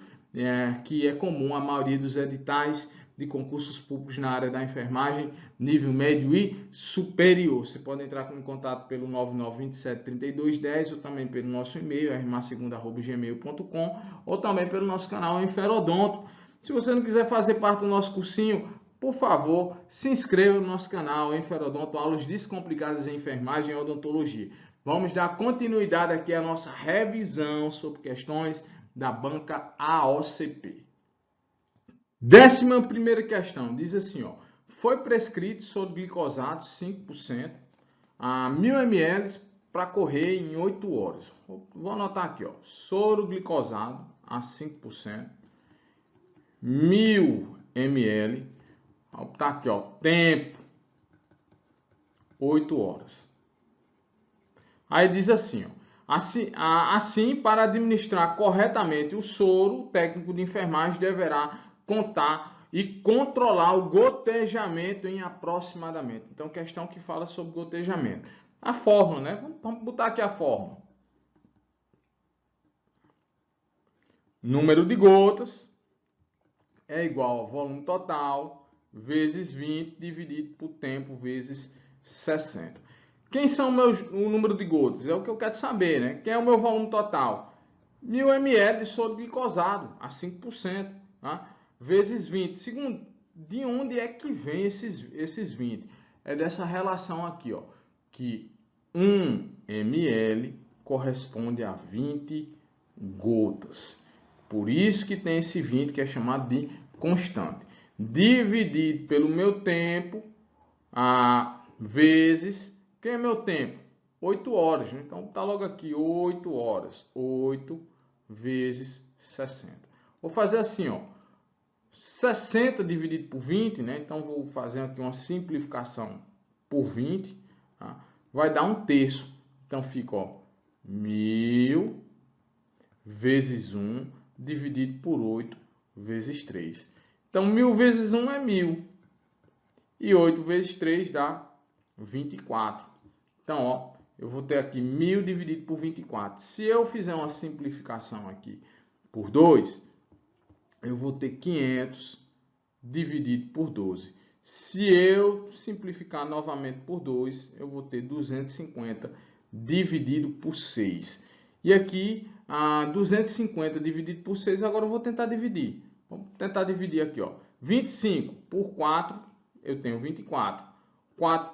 que é comum à maioria dos editais de concursos públicos na área da enfermagem, nível médio e superior. Você pode entrar em contato pelo 99273210 ou também pelo nosso e-mail, rma2@gmail.com, ou também pelo nosso canal Enferodonto. Se você não quiser fazer parte do nosso cursinho, por favor, se inscreva no nosso canal Enferodonto, aulas descomplicadas em enfermagem e odontologia. Vamos dar continuidade aqui à nossa revisão sobre questões da banca AOCP. 11ª questão, diz assim, ó, foi prescrito soro glicosato 5% a 1000 ml para correr em 8 horas. Vou anotar aqui, ó, soro glicosado a 5%, 1000 ml, tá aqui, ó, tempo 8 horas. Aí diz assim, ó, assim, para administrar corretamente o soro, o técnico de enfermagem deverá contar e controlar o gotejamento em aproximadamente. Então, questão que fala sobre gotejamento. A fórmula, né? Vamos botar aqui a fórmula. Número de gotas é igual ao volume total vezes 20 dividido por tempo vezes 60. Quem são o número de gotas? É o que eu quero saber, né? Quem é o meu volume total? 1000 ml de soro glicosado a 5%, tá? Vezes 20. Segundo, de onde é que vem esses 20? É dessa relação aqui, ó, que 1 ml corresponde a 20 gotas. Por isso que tem esse 20 que é chamado de constante. Dividido pelo meu tempo, vezes, quem é meu tempo? 8 horas, né? Então tá logo aqui, 8 horas. 8 vezes 60. Vou fazer assim, ó. 60 dividido por 20, né? Então vou fazer aqui uma simplificação por 20, tá? Vai dar 1/3. Então fica, ó, 1000 vezes 1 dividido por 8 vezes 3. Então 1000 vezes 1 é 1000. E 8 vezes 3 dá 24. Então, ó, eu vou ter aqui 1000 dividido por 24. Se eu fizer uma simplificação aqui por 2, eu vou ter 500 dividido por 12. Se eu simplificar novamente por 2, eu vou ter 250 dividido por 6. E aqui, 250 dividido por 6, agora eu vou tentar dividir. Vamos tentar dividir aqui, ó. 25 por 4, eu tenho 24. 4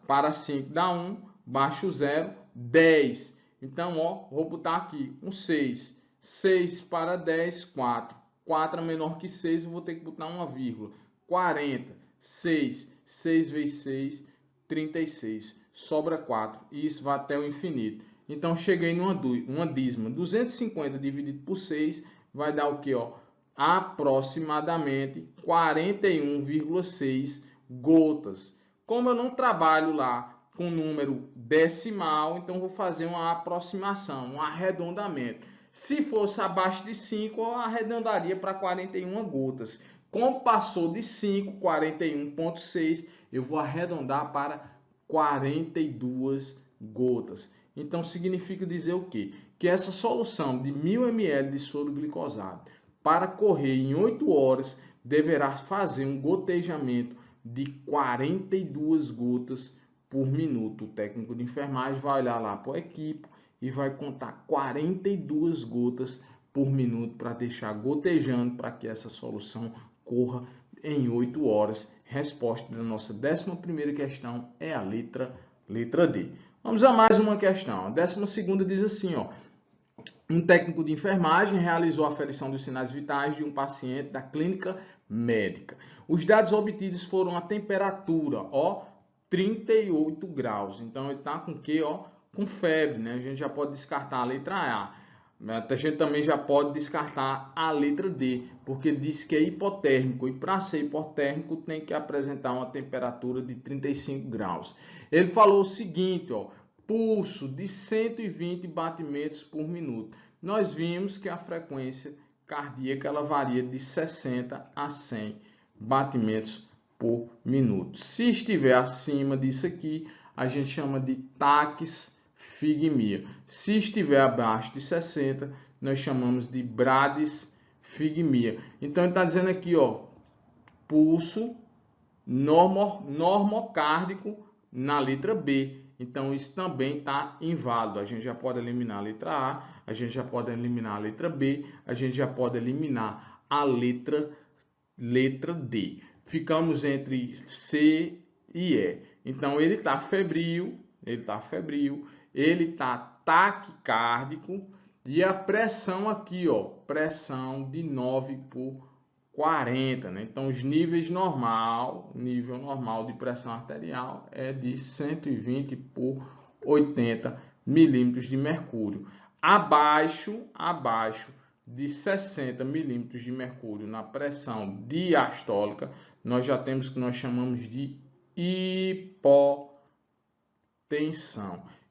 para 5 dá 1, baixo 0, 10. Então, ó, vou botar aqui um 6. 6 para 10, 4. 4 é menor que 6, eu vou ter que botar uma vírgula. 40, 6, 6 vezes 6, 36. Sobra 4. E isso vai até o infinito. Então, cheguei numa dízima. 250 dividido por 6 vai dar o quê? Ó? Aproximadamente 41,6 gotas. Como eu não trabalho lá com número decimal, então vou fazer uma aproximação, um arredondamento. Se fosse abaixo de 5, eu arredondaria para 41 gotas. Como passou de 5, 41,6, eu vou arredondar para 42 gotas. Então, significa dizer o quê? Que essa solução de 1000 ml de soro glicosado para correr em 8 horas deverá fazer um gotejamento de 42 gotas por minuto. O técnico de enfermagem vai olhar lá para o equipo e vai contar 42 gotas por minuto para deixar gotejando para que essa solução corra em 8 horas. Resposta da nossa 11ª questão é a letra D. Vamos a mais uma questão. A 12ª diz assim, ó. Um técnico de enfermagem realizou a aferição dos sinais vitais de um paciente da clínica médica. Os dados obtidos foram a temperatura, ó, 38 graus. Então, ele está com o quê? Ó, com febre, né? A gente já pode descartar a letra A. A gente também já pode descartar a letra D, porque ele disse que é hipotérmico. E para ser hipotérmico, tem que apresentar uma temperatura de 35 graus. Ele falou o seguinte, ó. Pulso de 120 batimentos por minuto. Nós vimos que a frequência cardíaca ela varia de 60 a 100 batimentos por minuto. Se estiver acima disso aqui, a gente chama de taquisfigmia. Se estiver abaixo de 60, nós chamamos de bradisfigmia. Então, ele está dizendo aqui, ó, pulso normocárdico na letra B. Então, isso também está inválido. A gente já pode eliminar a letra A, a gente já pode eliminar a letra B, a gente já pode eliminar a letra D. Ficamos entre C e E. Então, ele está febril, ele está taquicárdico e a pressão aqui, ó, pressão de 9 por 40, né? Então, os níveis nível normal de pressão arterial é de 120 por 80 milímetros de mercúrio. Abaixo de 60 milímetros de mercúrio na pressão diastólica, nós já temos o que nós chamamos de hipotensão.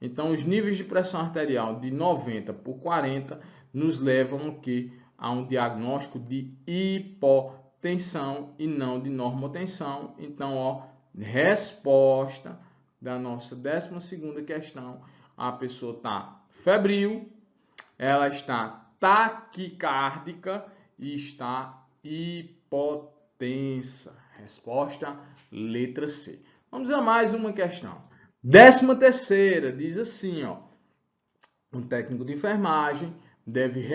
Então, os níveis de pressão arterial de 90 por 40 nos levam aqui a um diagnóstico de hipotensão e não de normotensão. Então, ó, resposta da nossa 12ª questão, a pessoa está febril, ela está taquicárdica e está hipotensa. Resposta, letra C. Vamos a mais uma questão. 13ª diz assim, ó, um técnico de enfermagem deve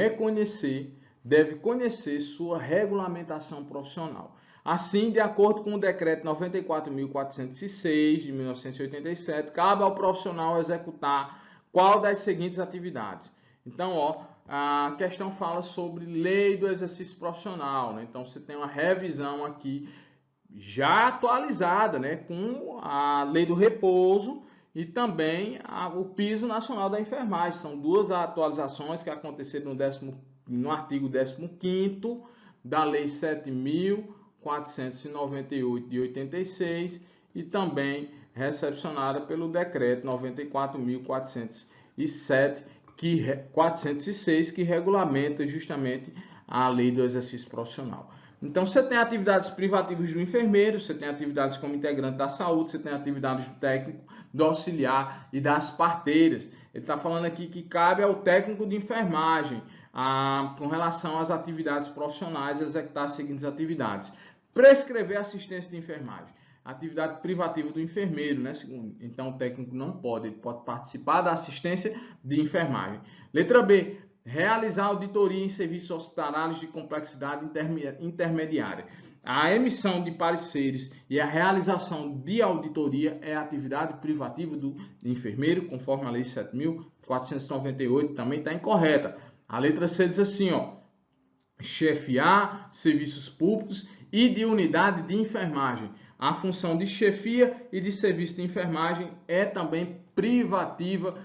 conhecer sua regulamentação profissional. Assim, de acordo com o decreto 94.406 de 1987, cabe ao profissional executar qual das seguintes atividades. Então, ó, a questão fala sobre lei do exercício profissional, né? Então, você tem uma revisão aqui já atualizada, né, com a lei do repouso e também o piso nacional da enfermagem. São duas atualizações que aconteceram no artigo 15º da lei 7.498 de 86 e também recepcionada pelo decreto 94.406 que regulamenta justamente a lei do exercício profissional. Então, você tem atividades privativas do enfermeiro, você tem atividades como integrante da saúde, você tem atividades do técnico, do auxiliar e das parteiras. Ele está falando aqui que cabe ao técnico de enfermagem com relação às atividades profissionais, executar as seguintes atividades. Prescrever assistência de enfermagem. Atividade privativa do enfermeiro, né? Então o técnico não pode, ele pode participar da assistência de enfermagem. Letra B, realizar auditoria em serviços hospitalares de complexidade intermediária. A emissão de pareceres e a realização de auditoria é atividade privativa do enfermeiro, conforme a Lei 7.498, também está incorreta. A letra C diz assim, ó, chefiar serviços públicos e de unidade de enfermagem. A função de chefia e de serviço de enfermagem é também privativa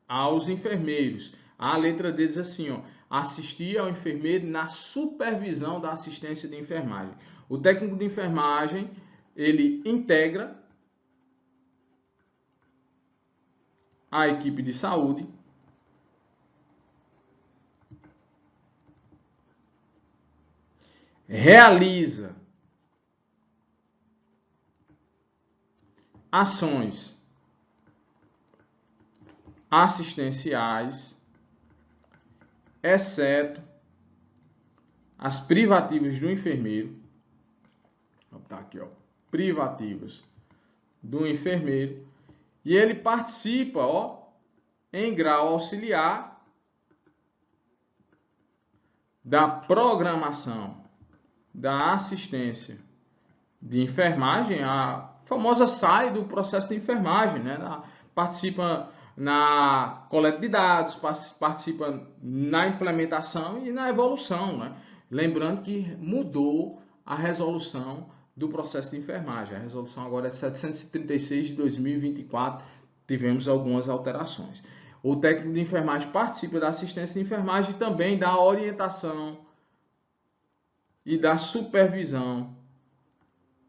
aos enfermeiros. A letra D diz assim, ó, assistir ao enfermeiro na supervisão da assistência de enfermagem. O técnico de enfermagem, ele integra a equipe de saúde, realiza ações assistenciais, exceto as privativas do enfermeiro. Vou botar aqui, ó, privativas do enfermeiro. E ele participa, ó, em grau auxiliar da programação da assistência de enfermagem, a famosa SAI do processo de enfermagem, né? Participa na coleta de dados, participa na implementação e na evolução, né? Lembrando que mudou a resolução do processo de enfermagem. A resolução agora é 736 de 2024, tivemos algumas alterações. O técnico de enfermagem participa da assistência de enfermagem e também da orientação e da supervisão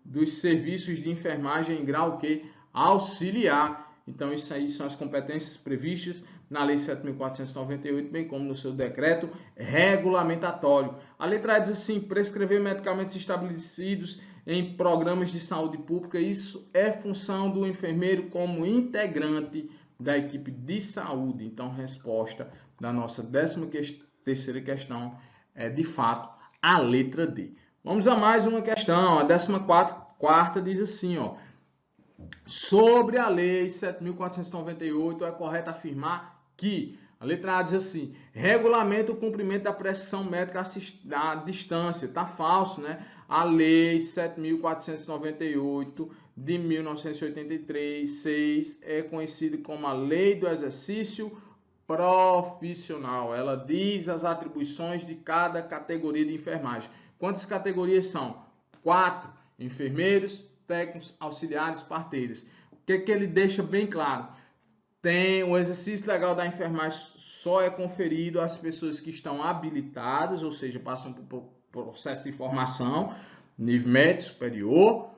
dos serviços de enfermagem em grau que auxiliar. Então, isso aí são as competências previstas na Lei 7.498, bem como no seu decreto regulamentatório. A letra A diz assim, prescrever medicamentos estabelecidos em programas de saúde pública. Isso é função do enfermeiro como integrante da equipe de saúde. Então, resposta da nossa 13ª questão é, de fato, a letra D. Vamos a mais uma questão. A 14ª diz assim, ó, sobre a Lei 7.498, é correto afirmar que, a letra A diz assim, regulamenta o cumprimento da prescrição médica à distância. Está falso, né? A Lei 7.498 de 1983, 6, é conhecida como a Lei do Exercício Profissional. Ela diz as atribuições de cada categoria de enfermagem. Quantas categorias são? 4, enfermeiros, técnicos, auxiliares, parteiras. O que ele deixa bem claro? Tem o exercício legal da enfermagem só é conferido às pessoas que estão habilitadas, ou seja, passam por processo de formação, nível médio superior,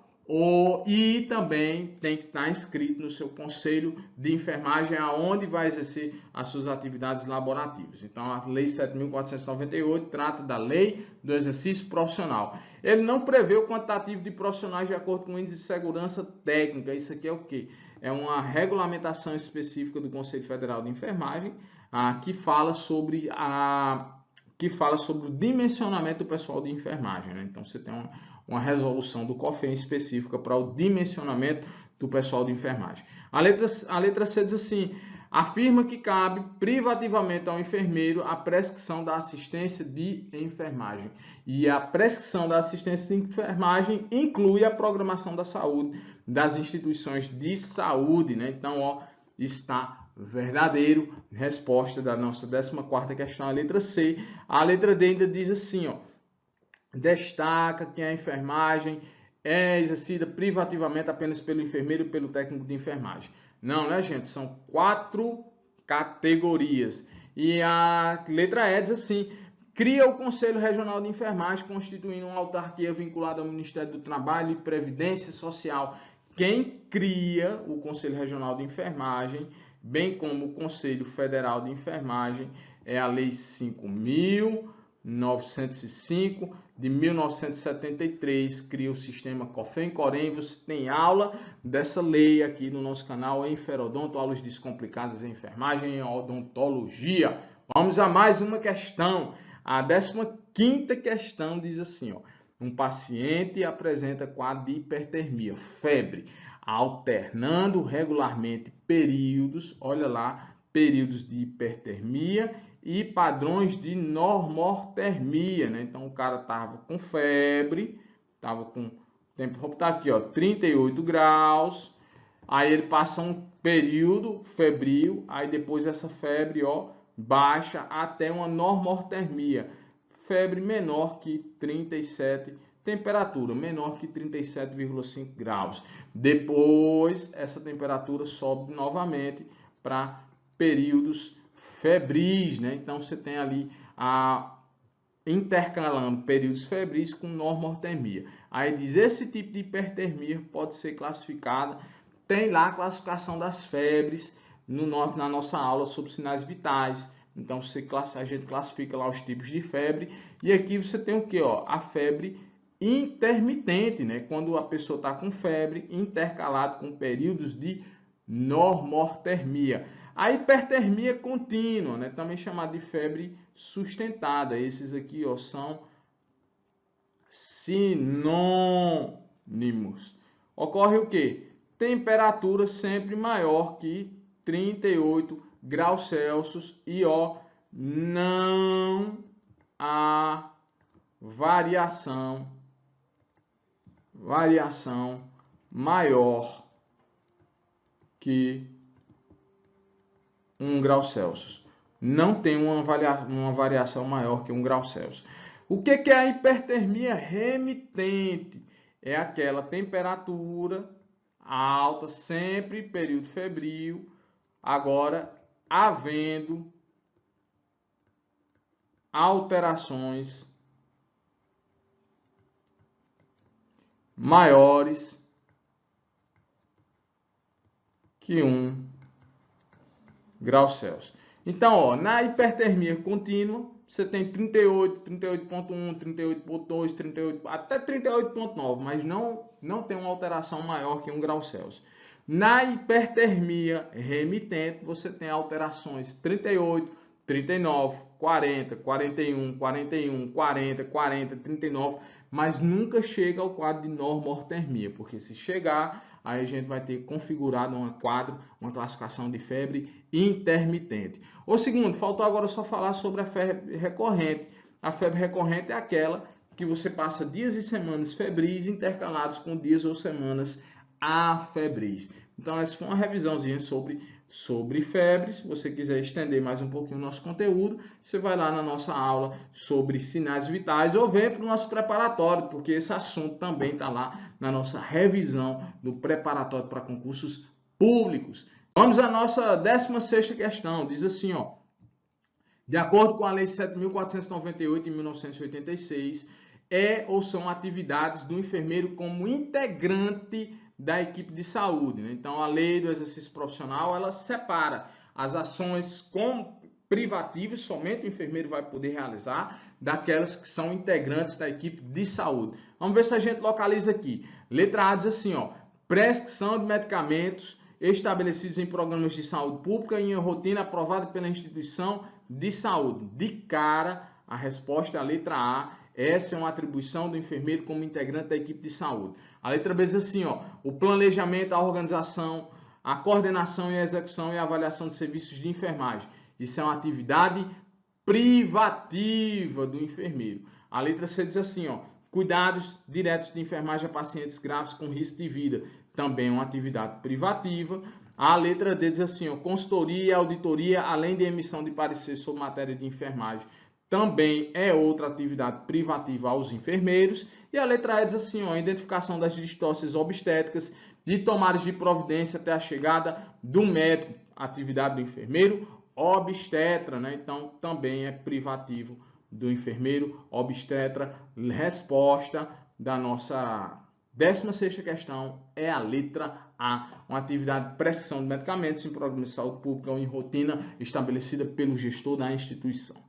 e também tem que estar inscrito no seu conselho de enfermagem, aonde vai exercer as suas atividades laborativas. Então, a Lei 7.498 trata da Lei do Exercício Profissional. Ele não prevê o quantitativo de profissionais de acordo com o índice de segurança técnica. Isso aqui é o quê? É uma regulamentação específica do Conselho Federal de Enfermagem, que fala sobre o dimensionamento do pessoal de enfermagem, né? Então, você tem uma resolução do COFEN específica para o dimensionamento do pessoal de enfermagem. A letra C diz assim, afirma que cabe privativamente ao enfermeiro a prescrição da assistência de enfermagem. E a prescrição da assistência de enfermagem inclui a programação da saúde das instituições de saúde, né? Então, ó, está verdadeiro. Resposta da nossa 14ª questão, a letra C. A letra D ainda diz assim, ó, destaca que a enfermagem é exercida privativamente apenas pelo enfermeiro e pelo técnico de enfermagem. Não, né, gente? São 4 categorias. E a letra E diz assim, cria o Conselho Regional de Enfermagem, constituindo uma autarquia vinculada ao Ministério do Trabalho e Previdência Social. Quem cria o Conselho Regional de Enfermagem, bem como o Conselho Federal de Enfermagem, é a Lei 5.905 de 1973, cria o sistema COFEN-COREM. Você tem aula dessa lei aqui no nosso canal Enferodonto, aulas descomplicadas em enfermagem e odontologia. Vamos a mais uma questão. A 15ª questão diz assim, ó. Um paciente apresenta quadro de hipertermia, febre, alternando regularmente períodos, olha lá, períodos de hipertermia e padrões de normortermia, né? Então o cara tava com febre, tava com tempo, vou botar aqui, ó, 38 graus. Aí ele passa um período febril, aí depois essa febre, ó, baixa até uma normortermia, febre menor que 37, temperatura menor que 37,5 graus. Depois essa temperatura sobe novamente para períodos febris, né? Então você tem ali intercalando períodos febris com normortermia. Aí diz, esse tipo de hipertermia pode ser classificada, tem lá a classificação das febres na nossa aula sobre sinais vitais. Então a gente classifica lá os tipos de febre. E aqui você tem o que? A febre intermitente, né? Quando a pessoa está com febre, intercalado com períodos de normortermia. A hipertermia contínua, né? Também chamada de febre sustentada. Esses aqui, ó, são sinônimos. Ocorre o quê? Temperatura sempre maior que 38 graus Celsius e, ó, não há variação maior que 1 grau Celsius. Não tem uma variação maior que 1 grau Celsius. O que é a hipertermia remitente? É aquela temperatura alta, sempre período febril, agora havendo alterações maiores que 1 grau Celsius. Então, ó, na hipertermia contínua, você tem 38, 38.1, 38.2, 38, até 38.9, mas não tem uma alteração maior que 1 grau Celsius. Na hipertermia remitente, você tem alterações 38, 39, 40, 41, 41, 40, 40, 39, mas nunca chega ao quadro de normortermia, porque se chegar, aí a gente vai ter configurado uma classificação de febre intermitente. O segundo, faltou agora só falar sobre a febre recorrente. A febre recorrente é aquela que você passa dias e semanas febris intercalados com dias ou semanas afebris. Então essa foi uma revisãozinha sobre febres. Se você quiser estender mais um pouquinho o nosso conteúdo, você vai lá na nossa aula sobre sinais vitais ou vem para o nosso preparatório, porque esse assunto também está lá na nossa revisão do preparatório para concursos públicos. Vamos à nossa 16ª questão. Diz assim, ó. De acordo com a Lei 7.498 de 1986, ou são atividades do enfermeiro como integrante da equipe de saúde, né? Então, a lei do exercício profissional, ela separa as ações privativas, somente o enfermeiro vai poder realizar, daquelas que são integrantes da equipe de saúde. Vamos ver se a gente localiza aqui. Letra A diz assim, ó, prescrição de medicamentos estabelecidos em programas de saúde pública e em rotina aprovada pela instituição de saúde. De cara, a resposta é a letra A. Essa é uma atribuição do enfermeiro como integrante da equipe de saúde. A letra B diz assim, ó, o planejamento, a organização, a coordenação e a execução e a avaliação de serviços de enfermagem. Isso é uma atividade privativa do enfermeiro. A letra C diz assim, ó, cuidados diretos de enfermagem a pacientes graves com risco de vida. Também é uma atividade privativa. A letra D diz assim, ó, consultoria e auditoria, além de emissão de parecer sobre matéria de enfermagem. Também é outra atividade privativa aos enfermeiros. E a letra E diz assim, ó, identificação das distócias obstétricas, de tomadas de providência até a chegada do médico. Atividade do enfermeiro obstetra, né? Então, também é privativo do enfermeiro obstetra. Resposta da nossa 16ª questão é a letra A, uma atividade de prescrição de medicamentos em programa de saúde pública ou em rotina estabelecida pelo gestor da instituição.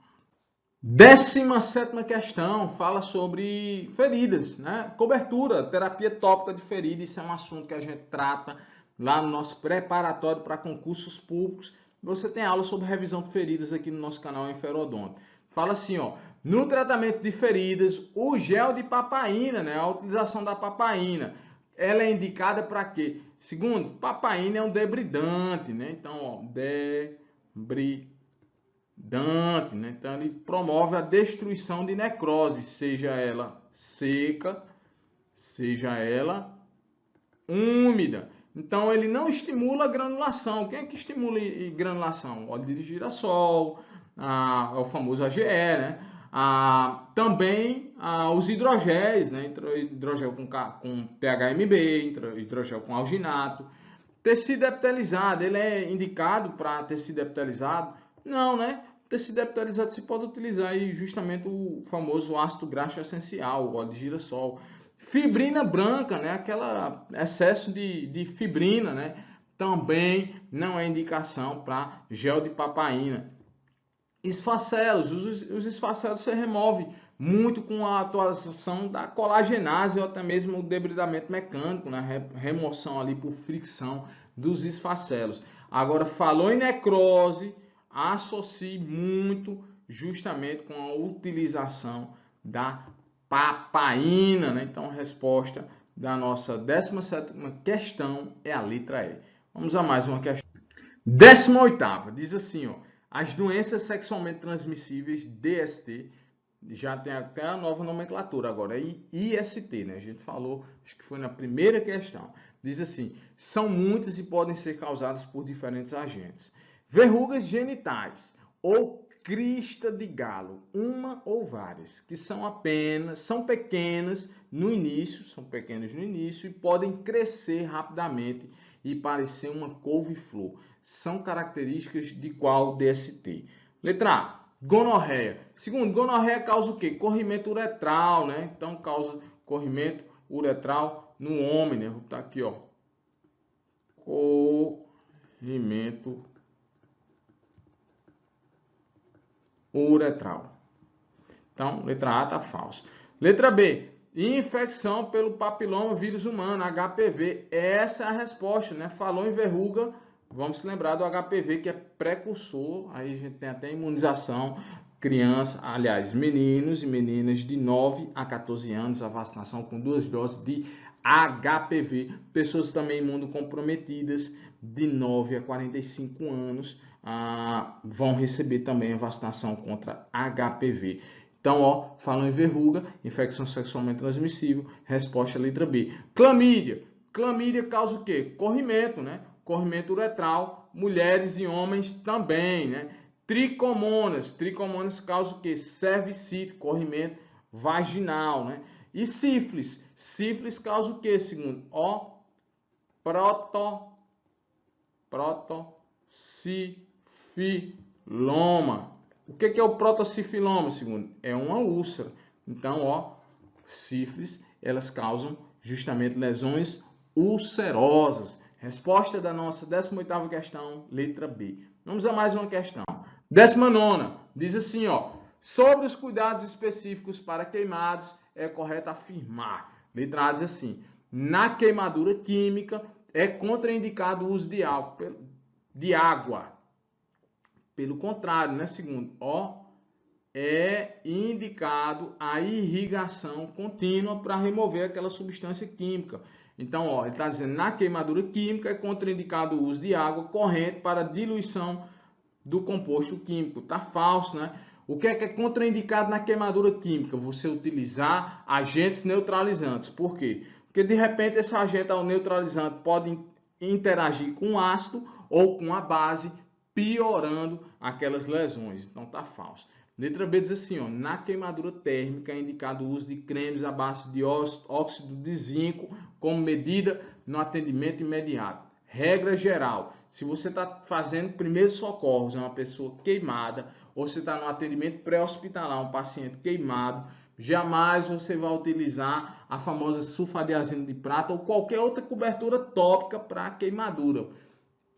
17ª questão fala sobre feridas, né? Cobertura, terapia tópica de ferida, isso é um assunto que a gente trata lá no nosso preparatório para concursos públicos você tem aula sobre revisão de feridas aqui no nosso canal Enferodonto. Fala assim, ó, no tratamento de feridas, o gel de papaína, né, a utilização da papaína, ela é indicada para quê? Segundo, papaína é um debridante, né? Então, ó, debridante, né? Então, ele promove a destruição de necrose, seja ela seca, seja ela úmida. Então, ele não estimula a granulação. Quem é que estimula a granulação? Óleo de girassol, é o famoso AGE, né? Também os hidrogéis, né? Hidrogel com PHMB, hidrogel com alginato. Tecido epitelizado, ele é indicado para tecido epitelizado? Não, né? Tecido epitelizado se pode utilizar aí justamente o famoso ácido graxo essencial, o óleo de girassol. Fibrina branca, né? Aquela excesso de fibrina, né? Também não é indicação para gel de papaína. Esfacelos, os esfacelos você remove muito com a atuação da colagenase ou até mesmo o debridamento mecânico, né? Remoção ali por fricção dos esfacelos. Agora, falou em necrose, associe muito justamente com a utilização da papaína, né? Então, a resposta da nossa 17ª questão é a letra E. Vamos a mais uma questão. 18ª, diz assim, ó. As doenças sexualmente transmissíveis, DST, já tem até a nova nomenclatura agora, IST, né? A gente falou, acho que foi na primeira questão. Diz assim, são muitas e podem ser causadas por diferentes agentes. Verrugas genitais ou crista de galo, uma ou várias, que são pequenas no início, e podem crescer rapidamente e parecer uma couve-flor. São características de qual DST? Letra A, gonorreia. Segundo, gonorreia causa o quê? Corrimento uretral, né? Então, causa corrimento uretral no homem, né? Vou botar aqui, ó. Corrimento uretral. Então, letra A tá falso. Letra B, infecção pelo papiloma vírus humano, HPV. Essa é a resposta, né? Falou em verruga, vamos se lembrar do HPV, que é precursor. Aí a gente tem até imunização, criança, aliás, meninos e meninas de 9 a 14 anos, a vacinação com 2 doses de HPV. Pessoas também imunocomprometidas de 9 a 45 anos vão receber também a vacinação contra HPV. Então, ó, falam em verruga, infecção sexualmente transmissível, resposta letra B. Clamídia. Clamídia causa o quê? Corrimento, né? Corrimento uretral, mulheres e homens também, né? Tricomonas. Tricomonas causa o quê? Cervicite, corrimento vaginal, né? E sífilis. Sífilis causa o quê, segundo? Ó, protocifiloma. O que é o protocifiloma, segundo? É uma úlcera. Então, ó, sífilis, elas causam justamente lesões ulcerosas. Resposta da nossa 18ª questão, letra B. Vamos a mais uma questão. 19ª, diz assim, ó. Sobre os cuidados específicos para queimados, é correto afirmar. Letra A diz assim, na queimadura química, é contraindicado o uso de água. Pelo contrário, né? Segundo, ó, é indicado a irrigação contínua para remover aquela substância química. Então, ó, ele está dizendo, na queimadura química é contraindicado o uso de água corrente para diluição do composto químico. Tá falso, né? O que é contraindicado na queimadura química? Você utilizar agentes neutralizantes. Por quê? Porque de repente esse agente neutralizante pode interagir com o ácido ou com a base, piorando aquelas lesões. Então tá falso. Letra B diz assim, ó, na queimadura térmica é indicado o uso de cremes à base de óxido de zinco como medida no atendimento imediato. Regra geral, se você está fazendo primeiros socorros a uma pessoa queimada, ou você está no atendimento pré-hospitalar, um paciente queimado, jamais você vai utilizar a famosa sulfadiazina de prata ou qualquer outra cobertura tópica para queimadura.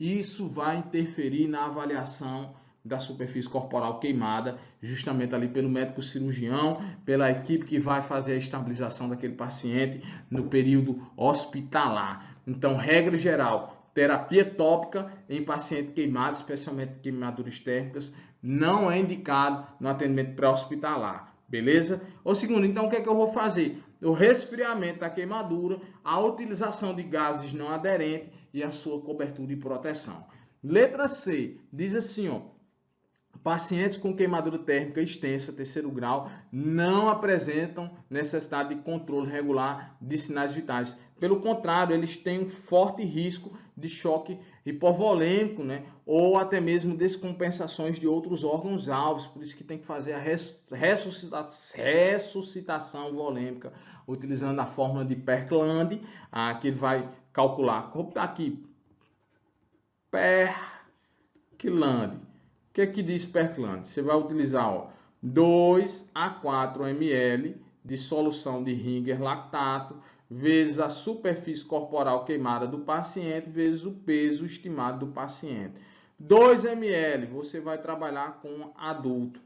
Isso vai interferir na avaliação da superfície corporal queimada, justamente ali pelo médico cirurgião, pela equipe que vai fazer a estabilização daquele paciente no período hospitalar. Então, regra geral, terapia tópica em paciente queimado, especialmente queimaduras térmicas, não é indicado no atendimento pré-hospitalar, beleza? O segundo, então o que é que eu vou fazer? O resfriamento da queimadura, a utilização de gases não aderentes e a sua cobertura e proteção. Letra C, diz assim, ó, pacientes com queimadura térmica extensa, terceiro grau, não apresentam necessidade de controle regular de sinais vitais. Pelo contrário, eles têm um forte risco de choque hipovolêmico, né? Ou até mesmo descompensações de outros órgãos alvos. Por isso que tem que fazer a ressuscitação volêmica, utilizando a fórmula de Perkland, que ele vai calcular. Como está aqui? Perkland. O que é que diz Perkland? Você vai utilizar, ó, 2 a 4 ml de solução de Ringer lactato vezes a superfície corporal queimada do paciente vezes o peso estimado do paciente. 2 ml você vai trabalhar com adulto.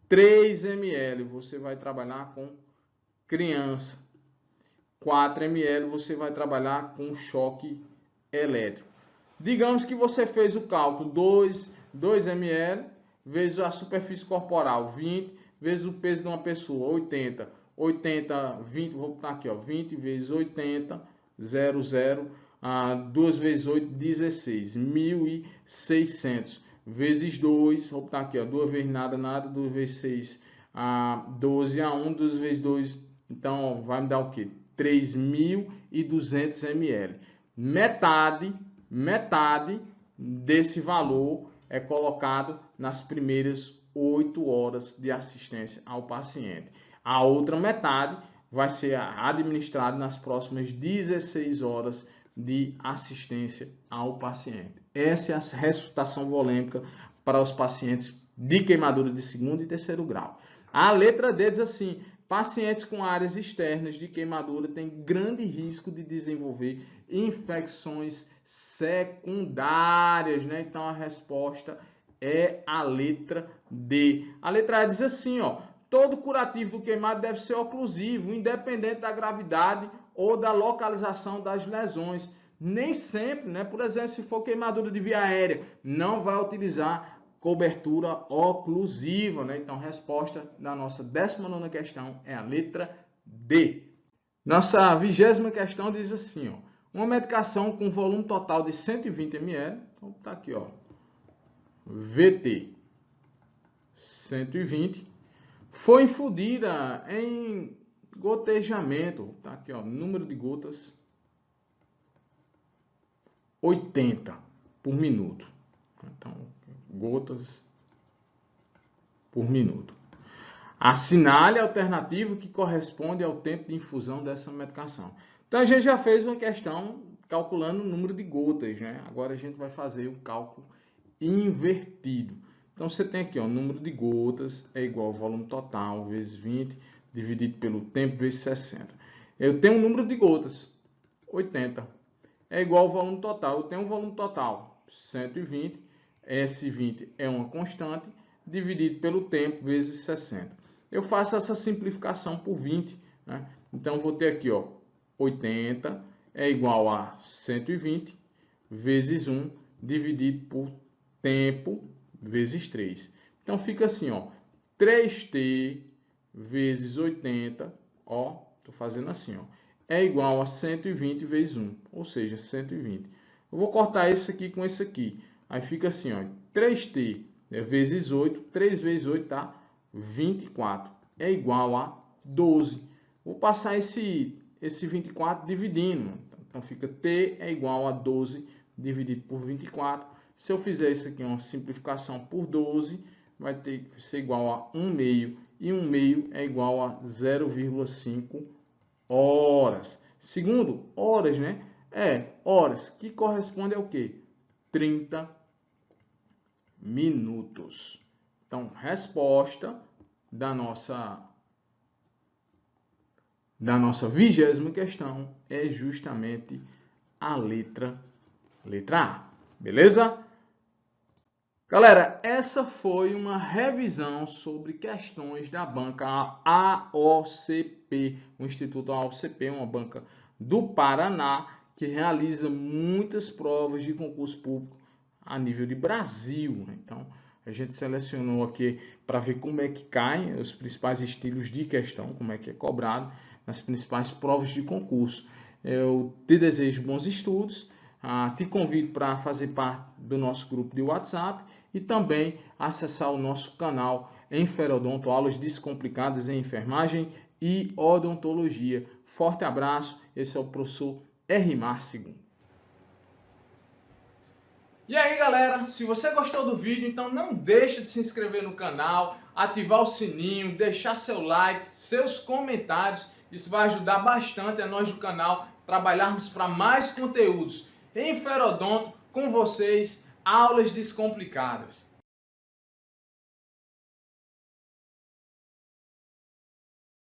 3 ml você vai trabalhar com criança. 4 ml você vai trabalhar com choque elétrico. Digamos que você fez o cálculo 2 ml vezes a superfície corporal 20 vezes o peso de uma pessoa 80, 20, vou botar aqui, ó, 20 vezes 80, 0, 2 vezes 8, 16, 1.600 vezes 2, vou botar aqui, ó, 2 vezes nada, 2 vezes 6, 12 a 1, 2 vezes 2, então ó, vai me dar o quê? 3.200 ml. Metade desse valor é colocado nas primeiras 8 horas de assistência ao paciente. A outra metade vai ser administrada nas próximas 16 horas de assistência ao paciente. Essa é a ressuscitação volêmica para os pacientes de queimadura de segundo e terceiro grau. A letra D diz assim: pacientes com áreas externas de queimadura têm grande risco de desenvolver infecções secundárias, né? Então a resposta é a letra D. A letra E diz assim, ó: todo curativo do queimado deve ser oclusivo, independente da gravidade ou da localização das lesões. Nem sempre, né? Por exemplo, se for queimadura de via aérea, não vai utilizar cobertura oclusiva, né? Então, a resposta da nossa 19ª questão é a letra D. Nossa 20ª questão diz assim, ó: uma medicação com volume total de 120 ml, então tá aqui, ó, VT 120, foi infundida em gotejamento, tá aqui, ó, número de gotas 80 por minuto. Então, gotas por minuto. Assinale a alternativa que corresponde ao tempo de infusão dessa medicação. Então, a gente já fez uma questão calculando o número de gotas, né? Agora a gente vai fazer o cálculo invertido. Então, você tem aqui, ó, o número de gotas é igual ao volume total vezes 20 dividido pelo tempo vezes 60. Eu tenho um número de gotas, 80, é igual ao volume total. Eu tenho um volume total, 120, S20 é uma constante, dividido pelo tempo vezes 60. Eu faço essa simplificação por 20, né? Então, vou ter aqui, ó, 80 é igual a 120 vezes 1 dividido por tempo vezes 3. Então, fica assim, ó, 3t vezes 80, ó, tô fazendo assim, ó, é igual a 120 vezes 1, ou seja, 120. Eu vou cortar esse aqui com esse aqui. Aí fica assim, ó, 3t vezes 8, 3 vezes 8 tá 24, é igual a 12. Vou passar esse 24 dividindo, então fica t é igual a 12 dividido por 24. Se eu fizer isso aqui, uma simplificação por 12, vai ter que ser igual a 1 meio, e 1 meio é igual a 0,5 horas. Segundo, horas, né? Horas, que corresponde ao quê? 30 minutos. Então, resposta da nossa 20ª questão é justamente a letra A. Beleza? Galera, essa foi uma revisão sobre questões da banca AOCP, o Instituto AOCP, uma banca do Paraná, que realiza muitas provas de concurso público a nível de Brasil, né? Então, a gente selecionou aqui para ver como é que caem os principais estilos de questão, como é que é cobrado nas principais provas de concurso. Eu te desejo bons estudos, te convido para fazer parte do nosso grupo de WhatsApp e também acessar o nosso canal Enferodonto, aulas descomplicadas em enfermagem e odontologia. Forte abraço, esse é o professor Errimar II. E aí galera, se você gostou do vídeo, então não deixa de se inscrever no canal, ativar o sininho, deixar seu like, seus comentários. Isso vai ajudar bastante a nós do canal trabalharmos para mais conteúdos em Enferodonto com vocês, aulas descomplicadas.